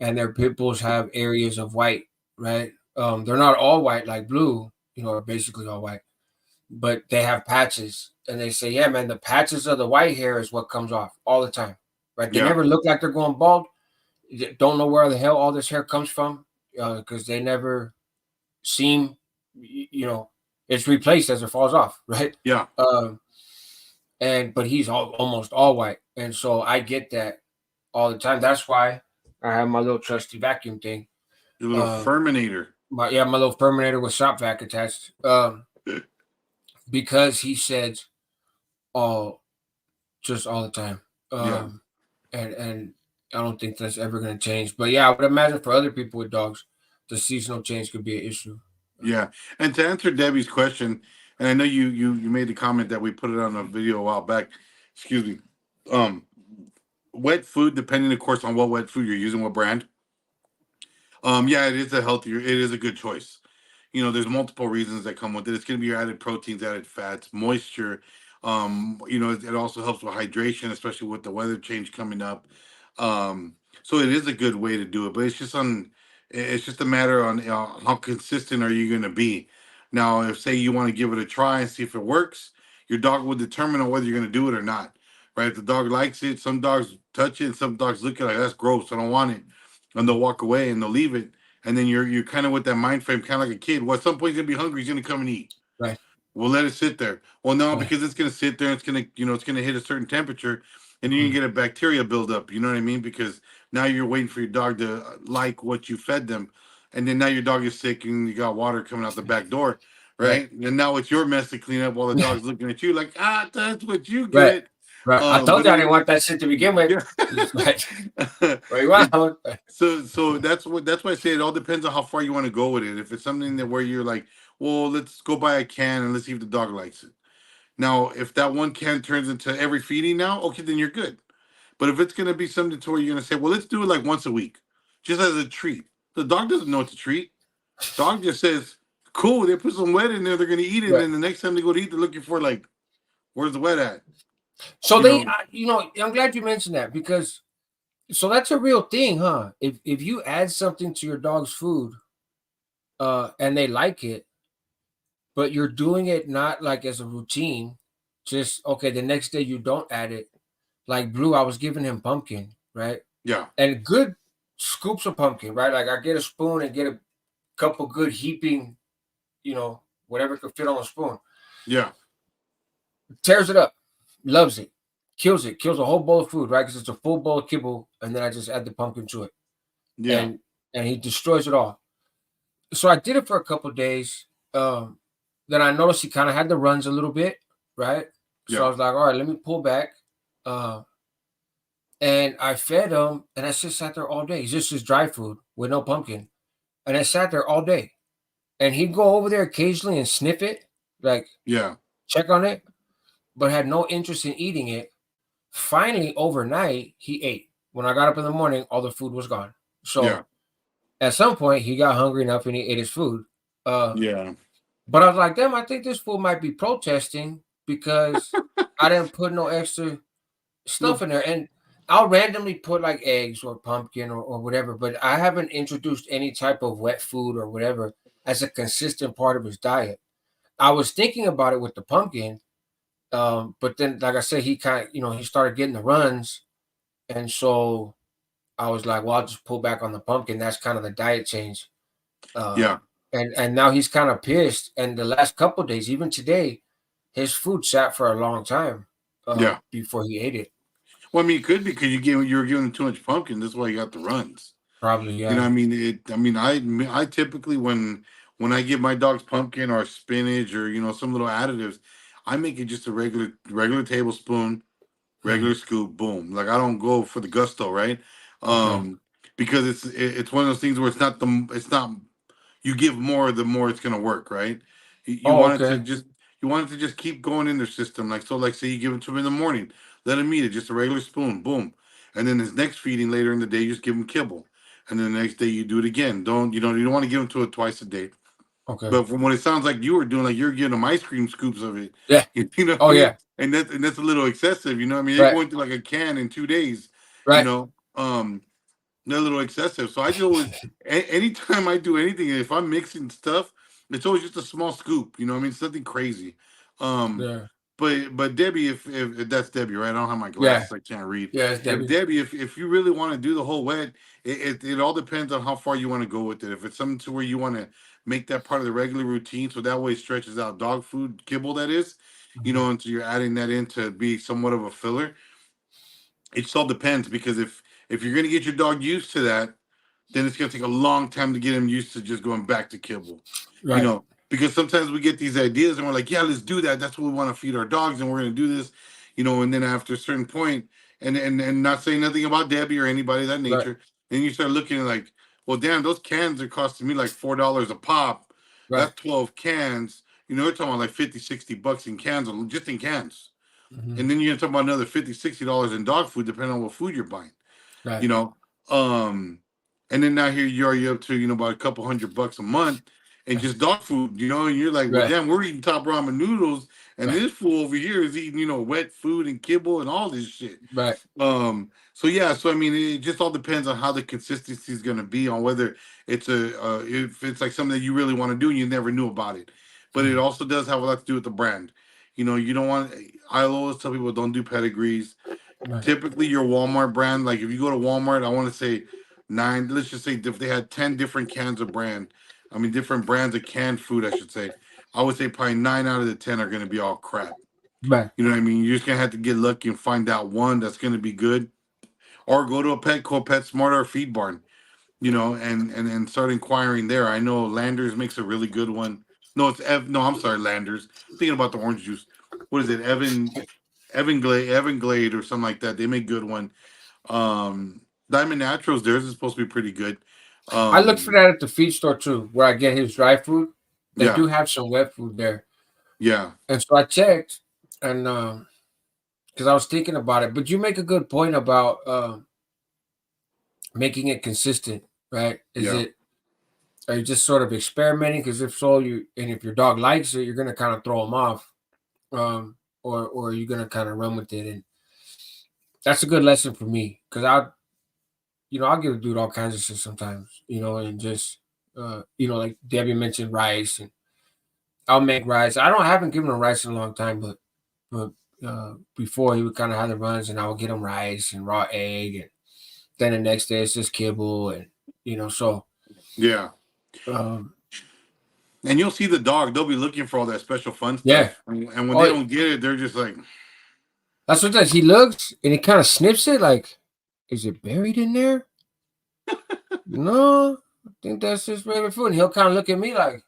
and their pit bulls have areas of white, right? They're not all white like Blue, are basically all white, but they have patches, and they say, yeah, man, the patches of the white hair is what comes off all the time, right? They yeah, never look like they're going bald. Don't know where the hell all this hair comes from because they never seem, it's replaced as it falls off, right? yeah. Um, but he's almost all white, and so I get that all the time. That's why I have my little trusty vacuum thing. Your little Uh, Furminator. my little Terminator with shop vac attached. Because he sheds all just all the time. Yeah. And I don't think that's ever going to change. But yeah, I would imagine for other people with dogs, the seasonal change could be an issue. Yeah. And to answer Debbie's question, And I know you made the comment that we put it on a video a while back. Excuse me. Um, Wet food, depending of course on what wet food you're using, what brand. Yeah, it is a healthier. It is a good choice. There's multiple reasons that come with it. It's going to be your added proteins, added fats, moisture. It also helps with hydration, especially with the weather change coming up. So it is a good way to do it, but it's just a matter on how consistent are you going to be. Now, if say you want to give it a try and see if it works, your dog will determine on whether you're going to do it or not. Right? If the dog likes it, some dogs touch it, and some dogs look at it like that's gross. I don't want it, and they'll walk away and they'll leave it, and then you're kind of with that mind frame, kind of like a kid. Well, at some point he's gonna be hungry. He's gonna come and eat. Right. We'll let it sit there. Well, no, Right. because it's gonna sit there. It's gonna hit a certain temperature, and you're Mhm. gonna get a bacteria buildup. You know what I mean? Because now you're waiting for your dog to like what you fed them, and then now your dog is sick, and you got water coming out the back door, Right. right? And now it's your mess to clean up while the dog's looking at you like, that's what you Right. get. Right. I told But you I didn't want that shit to begin with. yeah. It's like, what do you want? So that's why I say it all depends on how far you want to go with it. If it's something that where you're like, well, let's go buy a can and let's see if the dog likes it. Now, if that one can turns into every feeding now, okay, then you're good. But if it's gonna be something to where you're gonna say, well, let's do it like once a week, just as a treat. The dog doesn't know it's a treat. Dog just says, cool, they put some wet in there, they're gonna eat it, and Right. then the next time they go to eat, they're looking for like, where's the wet at? So You know? I'm glad you mentioned that because so that's a real thing, huh? If you add something to your dog's food, and they like it, but you're doing it not like as a routine, just okay, the next day you don't add it. Like Blue, I was giving him pumpkin, right? Yeah, And good scoops of pumpkin, right? Like I get a spoon and get a couple good heaping, whatever could fit on a spoon. yeah, Tears it up, loves it, kills a whole bowl of food, right? Because it's a full bowl of kibble, and then I just add the pumpkin to it, yeah, and he destroys it all. So I did it for a couple of days. Um, then I noticed he kind of had the runs a little bit, right? So I yeah, was like, all right, let me pull back. Uh, and I fed him, and I just sat there all day. He's just his dry food with no pumpkin, and I sat there all day. And he'd go over there occasionally and sniff it, like yeah, check on it, but had no interest in eating it. Finally, overnight, he ate. When I got up in the morning, all the food was gone. yeah, So at some point, he got hungry enough and he ate his food. Uh, yeah. but I was like, damn, I think this fool might be protesting because I didn't put no extra stuff No, in there. And I'll randomly put like eggs or pumpkin or whatever, but I haven't introduced any type of wet food or whatever as a consistent part of his diet. I was thinking about it with the pumpkin, but then, like I said, he kind of, he started getting the runs, and so I was like, well, I'll just pull back on the pumpkin. That's kind of the diet change. yeah, And now he's kind of pissed. And the last couple of days, even today, his food sat for a long time yeah. before he ate it. Well, I mean, it could be because you were giving him too much pumpkin. That's why you got the runs. Probably, You know, yeah. what I mean, I typically when I give my dogs pumpkin or spinach or some little additives, I make it just a regular tablespoon, Hmm. regular scoop, boom. Like I don't go for the gusto, right? Okay. Um, because it's one of those things where it's not you give more, the more it's gonna work, right? You Oh, want it to okay. just keep going in their system. Like so, like say you give it to them in the morning, let him eat it, just a regular spoon, boom. And then his next feeding later in the day, you just give him kibble. And then the next day you do it again. You don't want to give him to it twice a day. Okay. But from what it sounds like you were doing, like you're giving them ice cream scoops of it. Yeah. You know what Oh, I mean? yeah. And that's a little excessive, you know what I mean? They're Right. going through like a can in 2 days, you Right. know. They're a little excessive. So I just always, anytime I do anything, if I'm mixing stuff, it's always just a small scoop. You know what I mean? It's nothing crazy. Um, Yeah. but Debbie, if that's Debbie, right? I don't have my Yeah. glasses. I can't read. Yeah. It's If Debbie. Debbie, if you really want to do the whole wet, it all depends on how far you want to go with it. If it's something to where you want to make that part of the regular routine, so that way it stretches out dog food kibble, that is, Mhm. until you're adding that in to be somewhat of a filler. It just all depends because if you're gonna get your dog used to that, then it's gonna take a long time to get him used to just going back to kibble. You Right. know, because sometimes we get these ideas and we're like, yeah, let's do that. That's what we want to feed our dogs, and we're gonna do this, and then after a certain point, and not saying nothing about Debbie or anybody of that Right. nature, then you start looking at like, well, damn, those cans are costing me like $4 a pop. Right. That's 12 cans. You know, we're talking about like 50, $60 in cans, just in cans. Mhm. And then you're talking about another $50, $60 in dog food, depending on what food you're buying. Right. You know, and then now here you're up to, you know, about a couple $100 a month and just dog food, you know, and you're like, well, Right. damn, we're eating top ramen noodles, and Right. this fool over here is eating, you know, wet food and kibble and all this shit. Right. So yeah, so I mean, it just all depends on how the consistency is going to be, on whether it's if it's like something that you really want to do and you never knew about it. But it Mhm. also does have a lot to do with the brand. You know, you don't want. I always tell people, don't do pedigrees. Right. Typically, your Walmart brand, like if you go to Walmart, I want to say nine. Let's just say if they had 10 different cans of brand, I mean different brands of canned food, I should say. I would say probably 9 out of the 10 are going to be all crap. Right. You know what I mean? You're just gonna have to get lucky and find out one that's gonna be good, or go to a Petco, PetSmart, or Feed Barn. You know, and start inquiring there. I know Landers makes a really good one. No, it's No, I'm sorry, Landers. Thinking about the orange juice. What is it? Evan Glade or something like that. They make good one. Diamond Naturals, theirs is supposed to be pretty good. I look for Um, that at the feed store too, where I get his dry food. They yeah, do have some wet food there, yeah, and so I checked, and because I was thinking about it. But you make a good point about making it consistent, right? Is yeah, it Are you just sort of experimenting? Because if so, if your dog likes it, you're gonna kind of throw them off, or you're gonna kind of run with it, and that's a good lesson for me. Because I'll give a dude all kinds of shit sometimes, and just like Debbie mentioned rice, and I'll make rice. I haven't given him rice in a long time, but before he would kind of have the runs, and I would get him rice and raw egg, and then the next day it's just kibble, and so yeah. um, And you'll see the dog; they'll be looking for all that special fun yeah. stuff, and when they Oh, don't get it, they're just like, that's what does. He looks and he kind of sniffs it, like, is it buried in there? No, I think that's just regular food. And he'll kind of look at me like,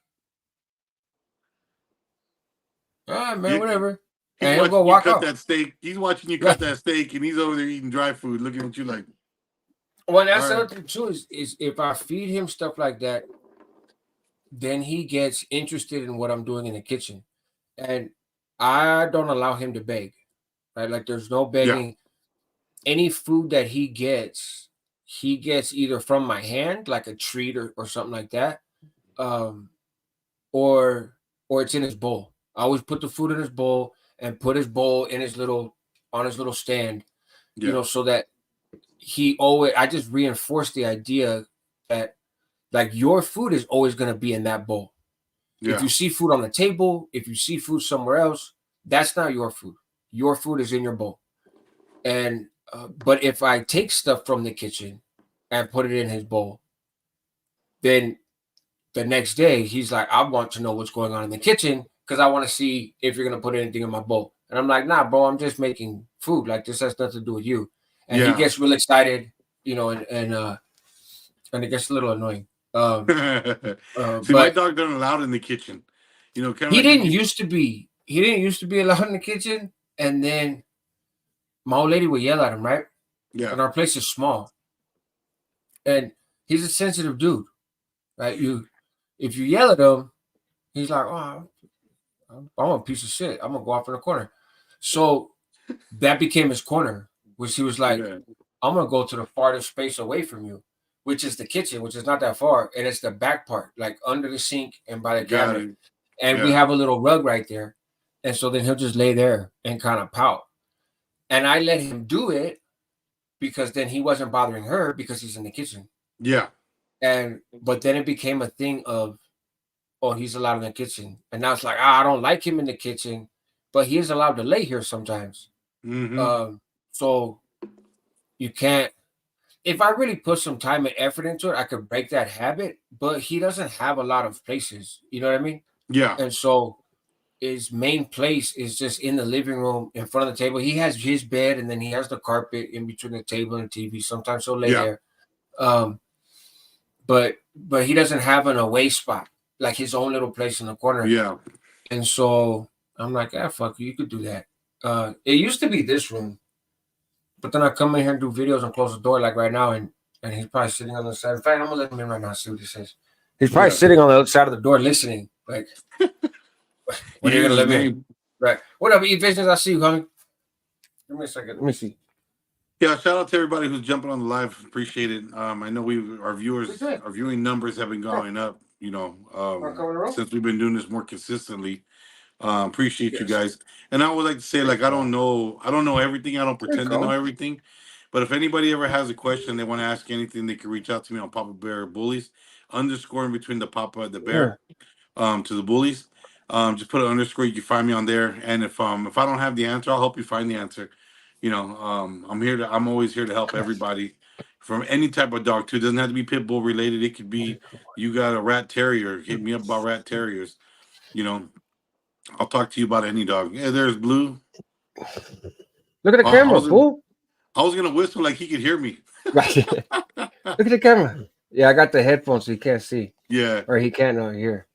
all right, man, yeah. whatever, He's and he'll go watching you walk cut out. that steak. He's watching you Right. cut that steak, and he's over there eating dry food, looking at you like, Well, that's all the right, other thing too. Is if I feed him stuff like that, then he gets interested in what I'm doing in the kitchen, and I don't allow him to beg. Right, like there's no yeah, begging. Any food that he gets either from my hand, like a treat or something like that, um, or it's in his bowl. I always put the food in his bowl and put his bowl in his little on his little stand, yeah, so that he always I just reinforce the idea that like your food is always going to be in that bowl. If yeah, you see food on the table, if you see food somewhere else, that's not your food. Your food is in your bowl. And but if I take stuff from the kitchen and put it in his bowl, then the next day he's like, I want to know what's going on in the kitchen because I want to see if you're gonna put anything in my bowl. And I'm like, nah, bro, I'm just making food. Like this has nothing to do with you. And he yeah. gets real excited, and it gets a little annoying. Um, See, my but dog doesn't allow it in the kitchen. You know, kind of he like didn't used to be. He didn't used to be allowed in the kitchen. And then my old lady would yell at him, right? yeah, And our place is small. And he's a sensitive dude, right? If you yell at him, he's like, oh, I'm a piece of shit. I'm gonna go off in the corner. So that became his corner, which he was like, yeah. I'm gonna go to the farthest space away from you, which is the kitchen, which is not that far, and it's the back part, like under the sink and by the Got cabinet. it. And we Yeah, have a little rug right there. And so then he'll just lay there and kind of pout. And I let him do it because then he wasn't bothering her because he's in the kitchen. yeah, And but then it became a thing of, oh, he's allowed in the kitchen. And now it's like, I don't like him in the kitchen, but he is allowed to lay here sometimes. mm-hmm. So you can't, if I really put some time and effort into it, I could break that habit, but he doesn't have a lot of places, you know what I mean? Yeah, And so his main place is just in the living room in front of the table. He has his bed and then he has the carpet in between the table and TV. Sometimes he'll lay yeah, there. Um, but he doesn't have an away spot, like his own little place in the corner. yeah, And so I'm like, ah, fuck you could do that. It used to be this room, but then I come in here and do videos and close the door like right now, and he's probably sitting on the side. In fact, I'm gonna let him in right now, see what he says. He's probably yeah. sitting on the other side of the door listening. Like, When He are you hears gonna his let me in? name. Right. What up, E Visions? I see you, homie. Give me a second. Let me see. Yeah, shout out to everybody who's jumping on the live. Appreciate it. I know our What you doing? viewing numbers have been Hey, going up. wanna come in the room? Since we've been doing this more consistently. Appreciate you Yes. guys. And I would like to say, There you like, go. I don't know everything. I don't There you pretend to know go. everything. But if anybody ever has a question, they want to ask anything, they can reach out to me on Papa Bear Bullies, underscore in between the Papa and the Yeah. Bear, to the Bullies. Just put an underscore. You can find me on there. And if I don't have the answer, I'll help you find the answer. I'm always here to help everybody from any type of dog too. It doesn't have to be pit bull related. It could be you got a rat terrier. Hit me up about rat terriers. You know, I'll talk to you about any dog. Yeah, there's Blue. Look at the I camera, was gonna, fool. I was gonna whistle like he could hear me. Right. Look at the camera. Yeah, I got the headphones so he can't see. Yeah. Or he can't hear.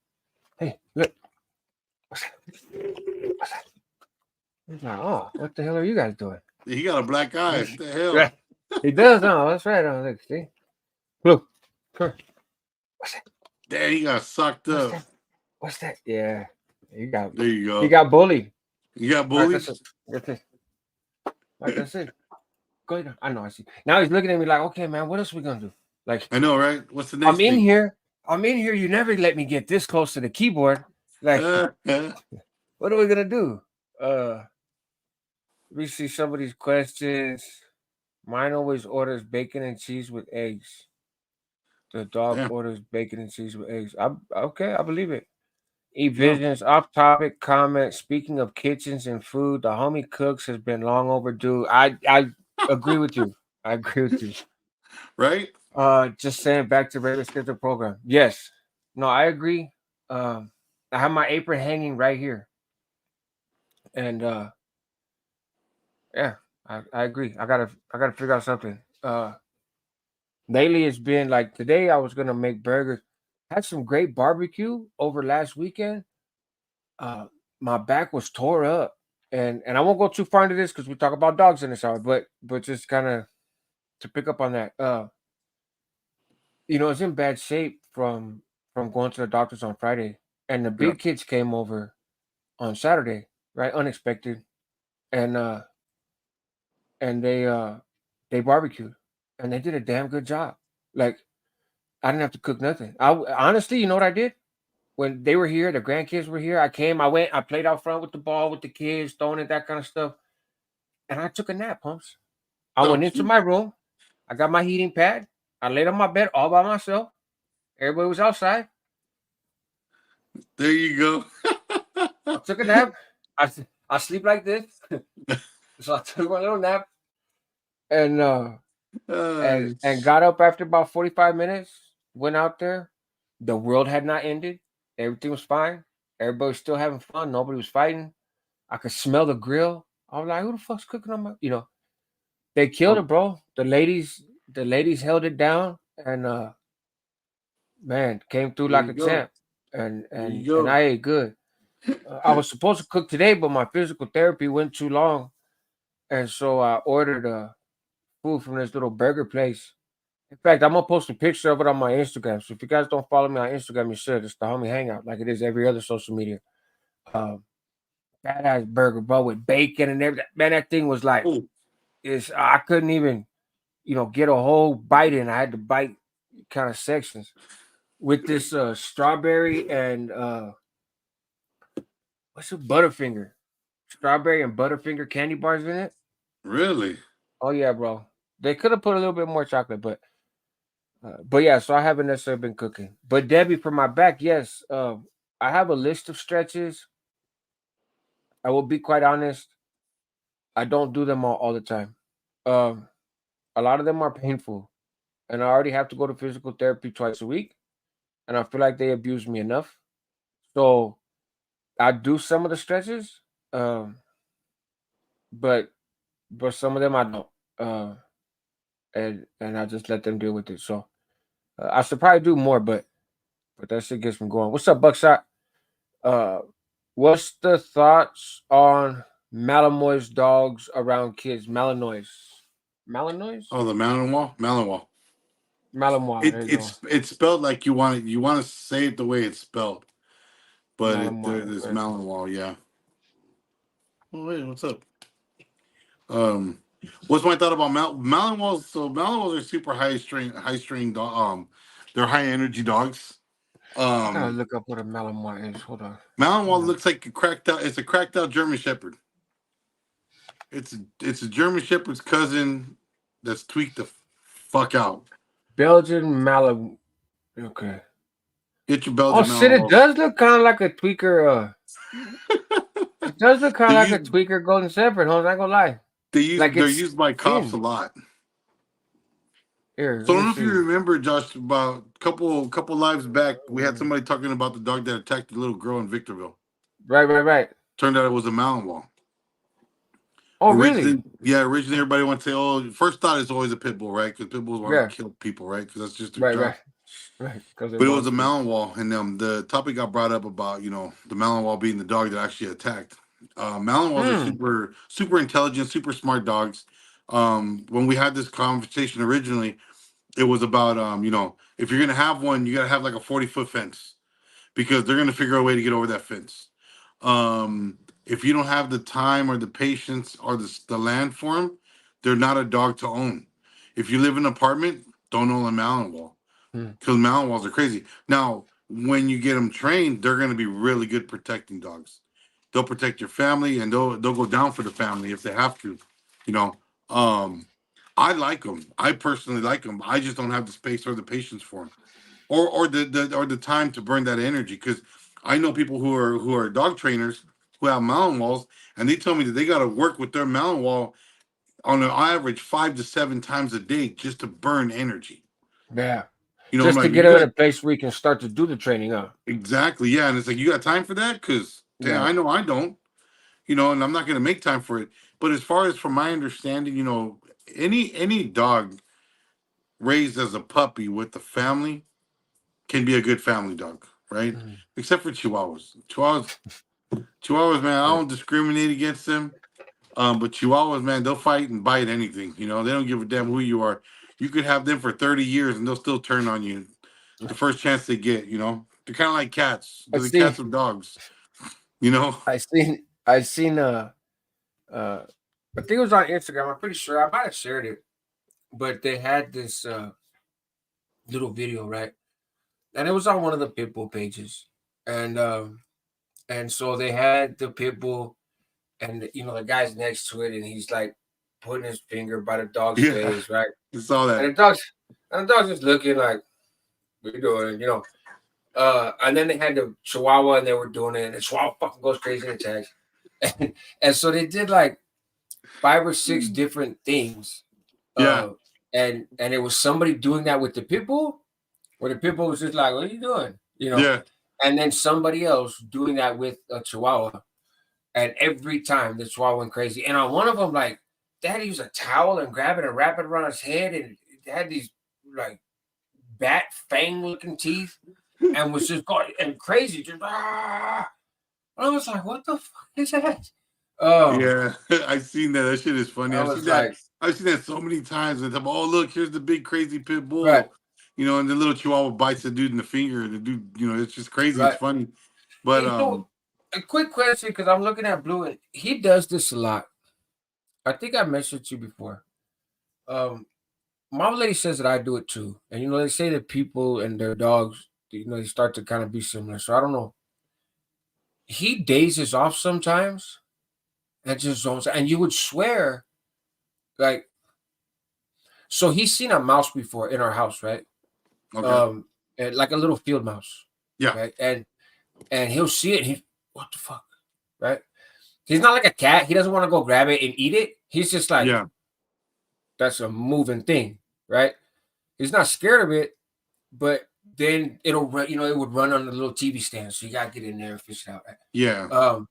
Hey, look. What's that? What's that? He's like, oh, what the hell are you guys doing? He got a black eye. What the hell? Right. He does, huh? That's right. Oh, look, see? Look. Come. What's that? Damn, he got sucked What's up. that? What's that? Yeah. He got There you he go. got bullied. You got All right, that's it. bullies? That's it. Like I said. Go ahead. I know I see. Now he's looking at me like, okay, man, what else we gonna do? Like, I know, right? What's the I'm next in thing? here. I'm in here. You never let me get this close to the keyboard. Like, what are we gonna do? Let me see some of these questions. Mine always orders bacon and cheese with eggs. The dog Damn. orders bacon and cheese with eggs. Okay, I believe it. Yeah. E-Visions, off-topic comment. Speaking of kitchens and food, the homie cooks has been long overdue. I agree with you. I agree with you. Right? Just saying back to regular schedule program. Yes. No, I agree. I have my apron hanging right here. And yeah, I agree. I gotta figure out something. Lately it's been like today I was gonna make burgers. Had some great barbecue over last weekend. Uh my back was tore up. And I won't go too far into this because we talk about dogs in this hour, but just kind of to pick up on that. It's in bad shape from going to the doctors on Friday. And the Yeah. big kids came over on Saturday, right? Unexpected. And they barbecued and they did a damn good job. Like I didn't have to cook nothing. Honestly, you know what I did? When they were here, the grandkids were here, I went, I played out front with the ball with the kids, throwing it, that kind of stuff. And I took a nap, Holmes. I Oh, went into my room, I got my heating pad, I laid on my bed all by myself. Everybody was outside. there you I go. took a nap. I sleep like this. So I took my little nap and and got up after about 45 minutes, went out there. The world had not ended. Everything was fine. Everybody was still having fun. Nobody was fighting. I could smell the grill. I was like, who the fuck's cooking on my they killed Oh, it, bro. The ladies held it down and man, came through there like you a go. champ. And There you and and go. I ate good. I was supposed to cook today, but my physical therapy went too long. And so I ordered food from this little burger place. In fact, I'm gonna post a picture of it on my Instagram. So if you guys don't follow me on Instagram, you should. It's the homie hangout, like it is every other social media. Um, Badass burger, bro, with bacon and everything. Man, that thing was like Oh, is I couldn't even, get a whole bite in. I had to bite kind of sections with this strawberry and what's it, Butterfinger. Strawberry and Butterfinger candy bars in it. really? Oh yeah, bro. They could have put a little bit more chocolate, but yeah, so I haven't necessarily been cooking. But Debbie, for my back, yes, I have a list of stretches. I will be quite honest. I don't do them all the time. Um, a lot of them are painful, and I already have to go to physical therapy twice a week, and I feel like they abuse me enough. So I do some of the stretches, um, but some of them I don't, uh, and I just let them deal with it. So I should probably do more, but that shit gets me going. What's up, Buckshot? Uh, what's the thoughts on Malinois dogs around kids? Malinois, Malinois, Oh, the mountain wall? Mountain wall. Malinois. It There you go. it's it's spelled like you want it. You want to say it the way it's spelled. but Malinois. there's Okay. Malinois. Yeah. Oh wait, what's up? Um, what's my thought about Malinois? So Malinois are super high strain dog. They're high energy dogs. I gotta Um, look up what a Malinois is. Hold on. Malinois looks like a cracked out. It's a cracked out German Shepherd. It's a German Shepherd's cousin that's tweaked the fuck out. Belgian Malinois. Okay. Get your Oh Belgian shit! It Malinois. does look kind of like a tweaker. It does look kind they of like use a tweaker golden shepherd. Huh? I'm not gonna lie. Like they're it's used by cops a thin. lot. Here, So let I don't me know if you see. remember, Josh, about couple lives back, we had Mm. somebody talking about the dog that attacked the little girl in Victorville. Right, right, right. Turned out it was a Malinois. Oh, really? Originally, yeah, originally everybody wants to say, "Oh, first thought is always a pit bull, right? Because pit bulls want Yeah. to kill people, right? Because that's just their Right, job." right, right. Because they're But it was a monsters. Malinois, and the topic got brought up about the Malinois being the dog that actually attacked. Malinois are Hmm. super intelligent, super smart dogs. When we had this conversation originally, it was about if you're gonna have one, you gotta have like a 40-foot fence because they're gonna figure out a way to get over that fence. If you don't have the time or the patience or the land for them, they're not a dog to own. If you live in an apartment, don't own a Malinois Hmm. because Malinois are crazy. Now, when you get them trained, they're gonna be really good protecting dogs. They'll protect your family and they'll go down for the family if they have to. You know, um, I like them. I personally like them. I just don't have the space or the patience for them, or the time to burn that energy. Because I know people who are dog trainers who have Malinois, and they tell me that they got to work with their Malinois on an average 5 to 7 times a day just to burn energy. Yeah. I'm Just to like, get you them in got a place where you can start to do the training, huh? exactly, yeah, and it's like you got time for that because damn, Right. I know I don't. And I'm not going to make time for it. But as far as from my understanding, any dog raised as a puppy with the family can be a good family dog, right? Mm. Except for Chihuahuas. Chihuahuas, man, I Right. don't discriminate against them. But Chihuahuas, man, they'll fight and bite anything. They don't give a damn who you are. You could have them for 30 years and they'll still turn on you the first chance they get. They're kind of like cats. I They're the see. cats of dogs. You know? I seen uh I think it was on Instagram. I'm pretty sure I might have shared it, but they had this little video, right? And it was on one of the pitbull pages. And and so they had the pitbull and the guy's next to it and he's like putting his finger by the dog's Yeah, face, right? I saw And that. the dog's just looking like, what you doing? And then they had the Chihuahua and they were doing it, and the Chihuahua fucking goes crazy and attacks. And so they did like 5 or 6 different things. Yeah, Uh and it was somebody doing that with the pit bull, where the pit bull was just like, what are you doing? yeah. And then somebody else doing that with a Chihuahua. And every time the Chihuahua went crazy. And on one of them, like, they had to use a towel and grab it and wrap it around his head, and it had these like bat fang looking teeth and was just going and crazy, just I was like, what the fuck is that? Um, Yeah, I seen that. That shit is funny. I I've seen was that. like, I've seen that so many times. And oh, look, here's the big crazy pit right, bull. And the little chihuahua bites the dude in the finger. The dude, it's just crazy. It's right. funny. But Hey, so a quick question, because I'm looking at Blue and he does this a lot. I think I mentioned to you before. Um, my lady says that I do it too, and they say that people and their dogs, they start to kind of be similar. So I don't know. He dazes off sometimes and just zones, and you would swear like, so he's seen a mouse before in our house, right? okay, Um, and like a little field mouse, yeah, right? And he'll see it. And what the fuck, right? He's not like a cat. He doesn't want to go grab it and eat it. He's just like, yeah, that's a moving thing, right? He's not scared of it, but then it'll run. It would run on the little TV stand, so you gotta get in there and fish it out. yeah, Right?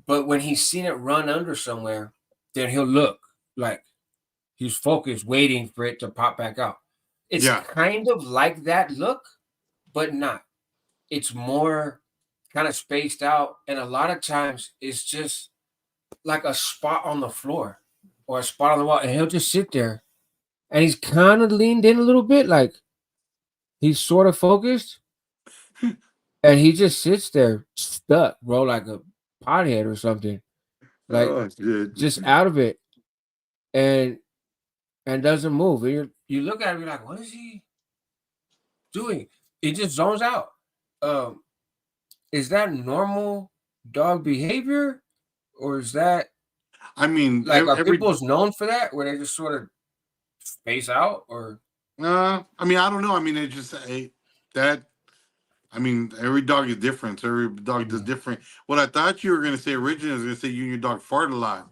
But when he's seen it run under somewhere, then he'll look like he's focused, waiting for it to pop back out. It's yeah, kind of like that look, but not. It's more kind of spaced out, and a lot of times it's just like a spot on the floor or a spot on the wall, and he'll just sit there, and he's kind of leaned in a little bit, like he's sort of focused, and he just sits there stuck, bro, like a pothead or something, like Oh shit. just out of it, and doesn't move. And you look at him, you're like, what is he doing? He just zones out. Um, is that normal dog behavior, or is that I mean, like are pit every bulls known for that, where they just sort of space out, or I mean, I don't know. I mean, it just that. I mean, every dog is different. So every dog does Mhm. different. What I thought you were gonna say originally was gonna say you and your dog fart a lot.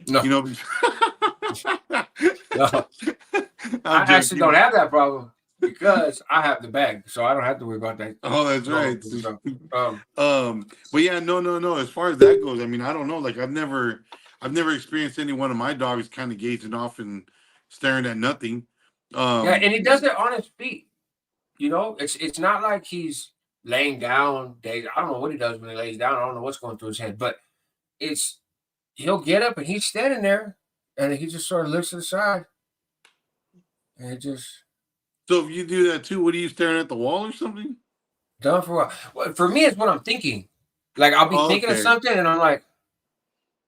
No, You know. no, I I'm actually don't joking. have that problem because I have the bag, so I don't have to worry about that Oh, that's normal right. poop stuff. But yeah, no. As far as that goes, I mean, I don't know. Like, I've never experienced any one of my dogs kind of gazing off and staring at nothing. Yeah, and Um, he does it on his feet. You know, it's not like he's laying down. I don't know what he does when he lays down. I don't know what's going through his head, but it's he'll get up and he's standing there, and he just sort of looks to the side, and it just so if you do that too, what are you staring at the wall or something? done for a while. Well, for me, it's what I'm thinking. Like I'll be Oh, thinking of okay. something, and I'm like,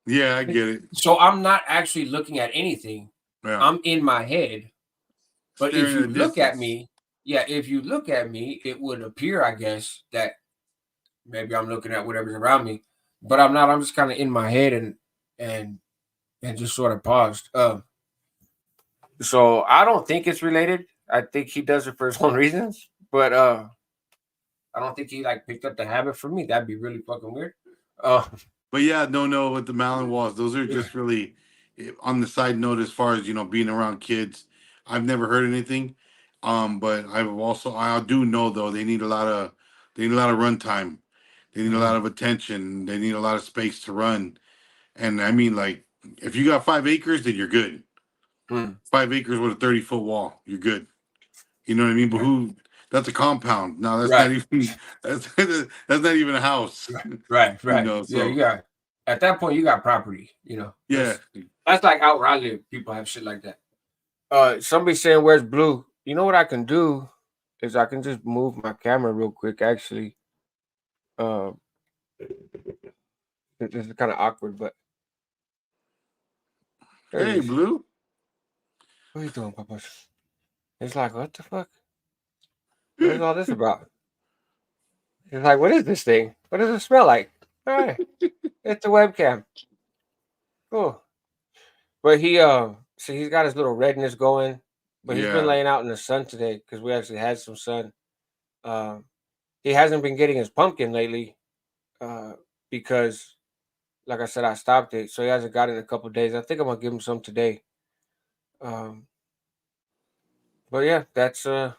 Yeah, I get it. so I'm not actually looking at anything. Yeah, I'm in my head. But if staring at you a look at distance. me, yeah, if you look at me, it would appear, I guess, that maybe I'm looking at whatever's around me, but I'm not. I'm just kind of in my head and just sort of paused. So I don't think it's related. I think he does it for his own reasons, but I don't think he like picked up the habit for me. That'd be really fucking weird. Uh, But yeah, no, with the Malin walls, those are just really on the side note as far as being around kids. I've never heard anything, but I do know though they need a lot of run time, they need a lot mhm, of attention, they need a lot of space to run. And I mean, like, if you got 5 acres, then you're good. mhm, 5 acres with a 30-foot wall, you're good. You know what I mean? But yeah, who? That's a compound. No, that's not right, even that's not even a house. right, right, You right. know, Yeah, so you got at that point you got property. You know, yeah. that's like out where I live. People have shit like that. Somebody saying where's Blue? You know what I can do is I can just move my camera real quick. Actually, uh, this is kind of awkward, but there he Hey, is. Blue. What are you doing, Papa? He's like, what the fuck? What is all this about? He's like, what is this thing? What does it smell like? All right, it's a webcam. Cool. But see, he's got his little redness going, but he's been Yeah. laying out in the sun today because we actually had some sun. Um, he hasn't been getting his pumpkin lately, uh, because like I said, I stopped it, so he hasn't got it in a couple days. I think I'm gonna give him some today. Um, but yeah, that's what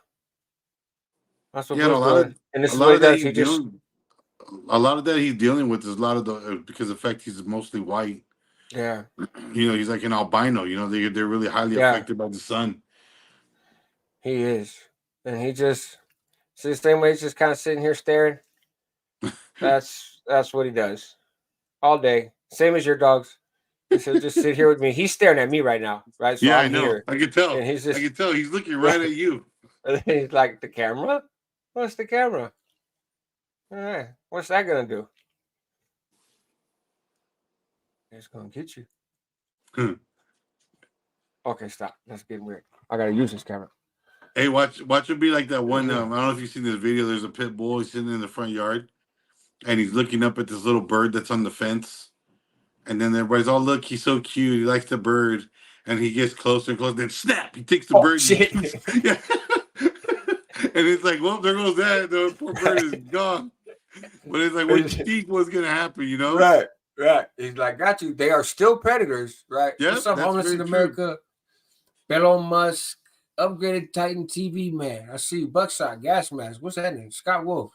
Yeah, and Blue's doing, and a this is lot what he of that does. he's He just dealing a lot of that he's dealing with is a lot of the because the fact he's mostly white. yeah, He's like an albino. They're really highly yeah, affected by the sun. he is, and he just see the same way he's just kind of sitting here staring. That's what he does all day, same as your dogs. He'll just sit here with me. He's staring at me right now, right? So Yeah, I I'm know. here, I can tell. and he's I just can tell he's looking right right. at you. And then he's like, the camera? What's the camera? All right, what's that gonna do? It's gonna get you. Okay, stop. That's getting weird. I gotta use this camera. Hey, watch it be like that one. I don't know if you've seen this video. There's a pit bull. He's sitting in the front yard, and he's looking up at this little bird that's on the fence. And then everybody's all, look, he's so cute. He likes the bird. And he gets closer and closer. Then snap, he takes the Oh bird and shit! shoots. Yeah. And it's like, well, there goes that. The poor bird is gone. But it's like, what do you think was gonna happen? Right, right. He's like, got you. They are still predators, right? What's Yep, up, that's homeless in very true. America? Elon Musk, upgraded Titan TV man. I see you. Buckshot, gas mask. What's that name? Scott Wolf.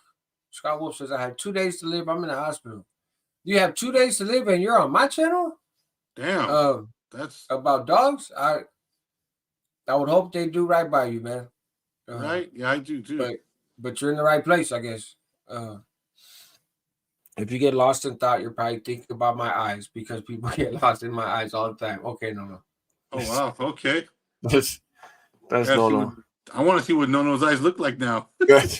Scott Wolf says I have 2 days to live. I'm in the hospital. You have 2 days to live, and you're on my channel. Damn. Um, That's about dogs. I would hope they do right by you, man. Uh, right. Yeah, I do too. but you're in the right place, I guess. Uh, if you get lost in thought, you're probably thinking about my eyes because people get lost in my eyes all the time. Okay, no. Oh wow. Okay. that's I that's gotta no see what no. I want to see what Nono's eyes look like now. Good.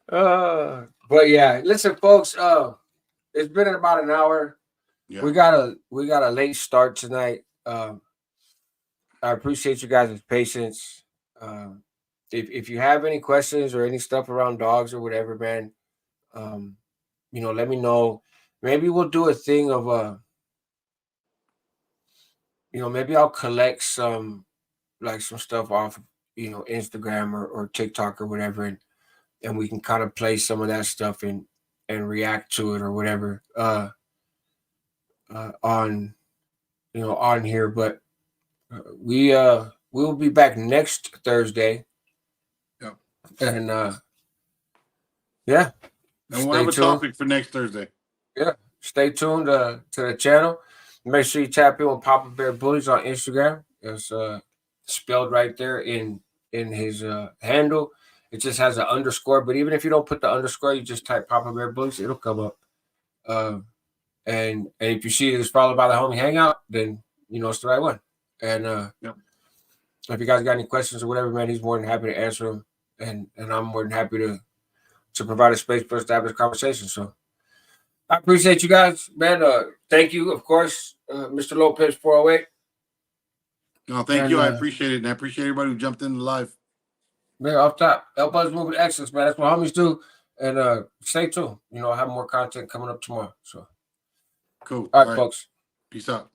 But yeah, listen, folks. It's been about an hour. Yeah. We got a late start tonight. I appreciate you guys' patience. Um, if you have any questions or any stuff around dogs or whatever, man, um, let me know. Maybe we'll do a thing of maybe I'll collect some stuff off, Instagram or TikTok or whatever, and we can kind of play some of that stuff and react to it or whatever on here. But we will be back next Thursday, Yep. and yeah, And we'll stay have a tuned. topic for next Thursday. Yeah, stay tuned to the channel. Make sure you tap in with Papa Bear Bullies on Instagram. It's spelled right there in his handle. It just has an underscore, but even if you don't put the underscore, you just type Papa Bear Bullies, it'll come up. Uh, and if you see it's followed by the homie hangout, then you know it's the right one. And Yep. if you guys got any questions or whatever, man, he's more than happy to answer them, and I'm more than happy to provide a space for us to have this conversation. So I appreciate you guys, man. Thank you, of course, Mr. Lopez 408. No, thank And you. I appreciate it. And I appreciate everybody who jumped in live. man, off top, help us move with excellence, man. That's what homies do. And stay tuned. I have more content coming up tomorrow. So Cool. all right, folks. Peace out.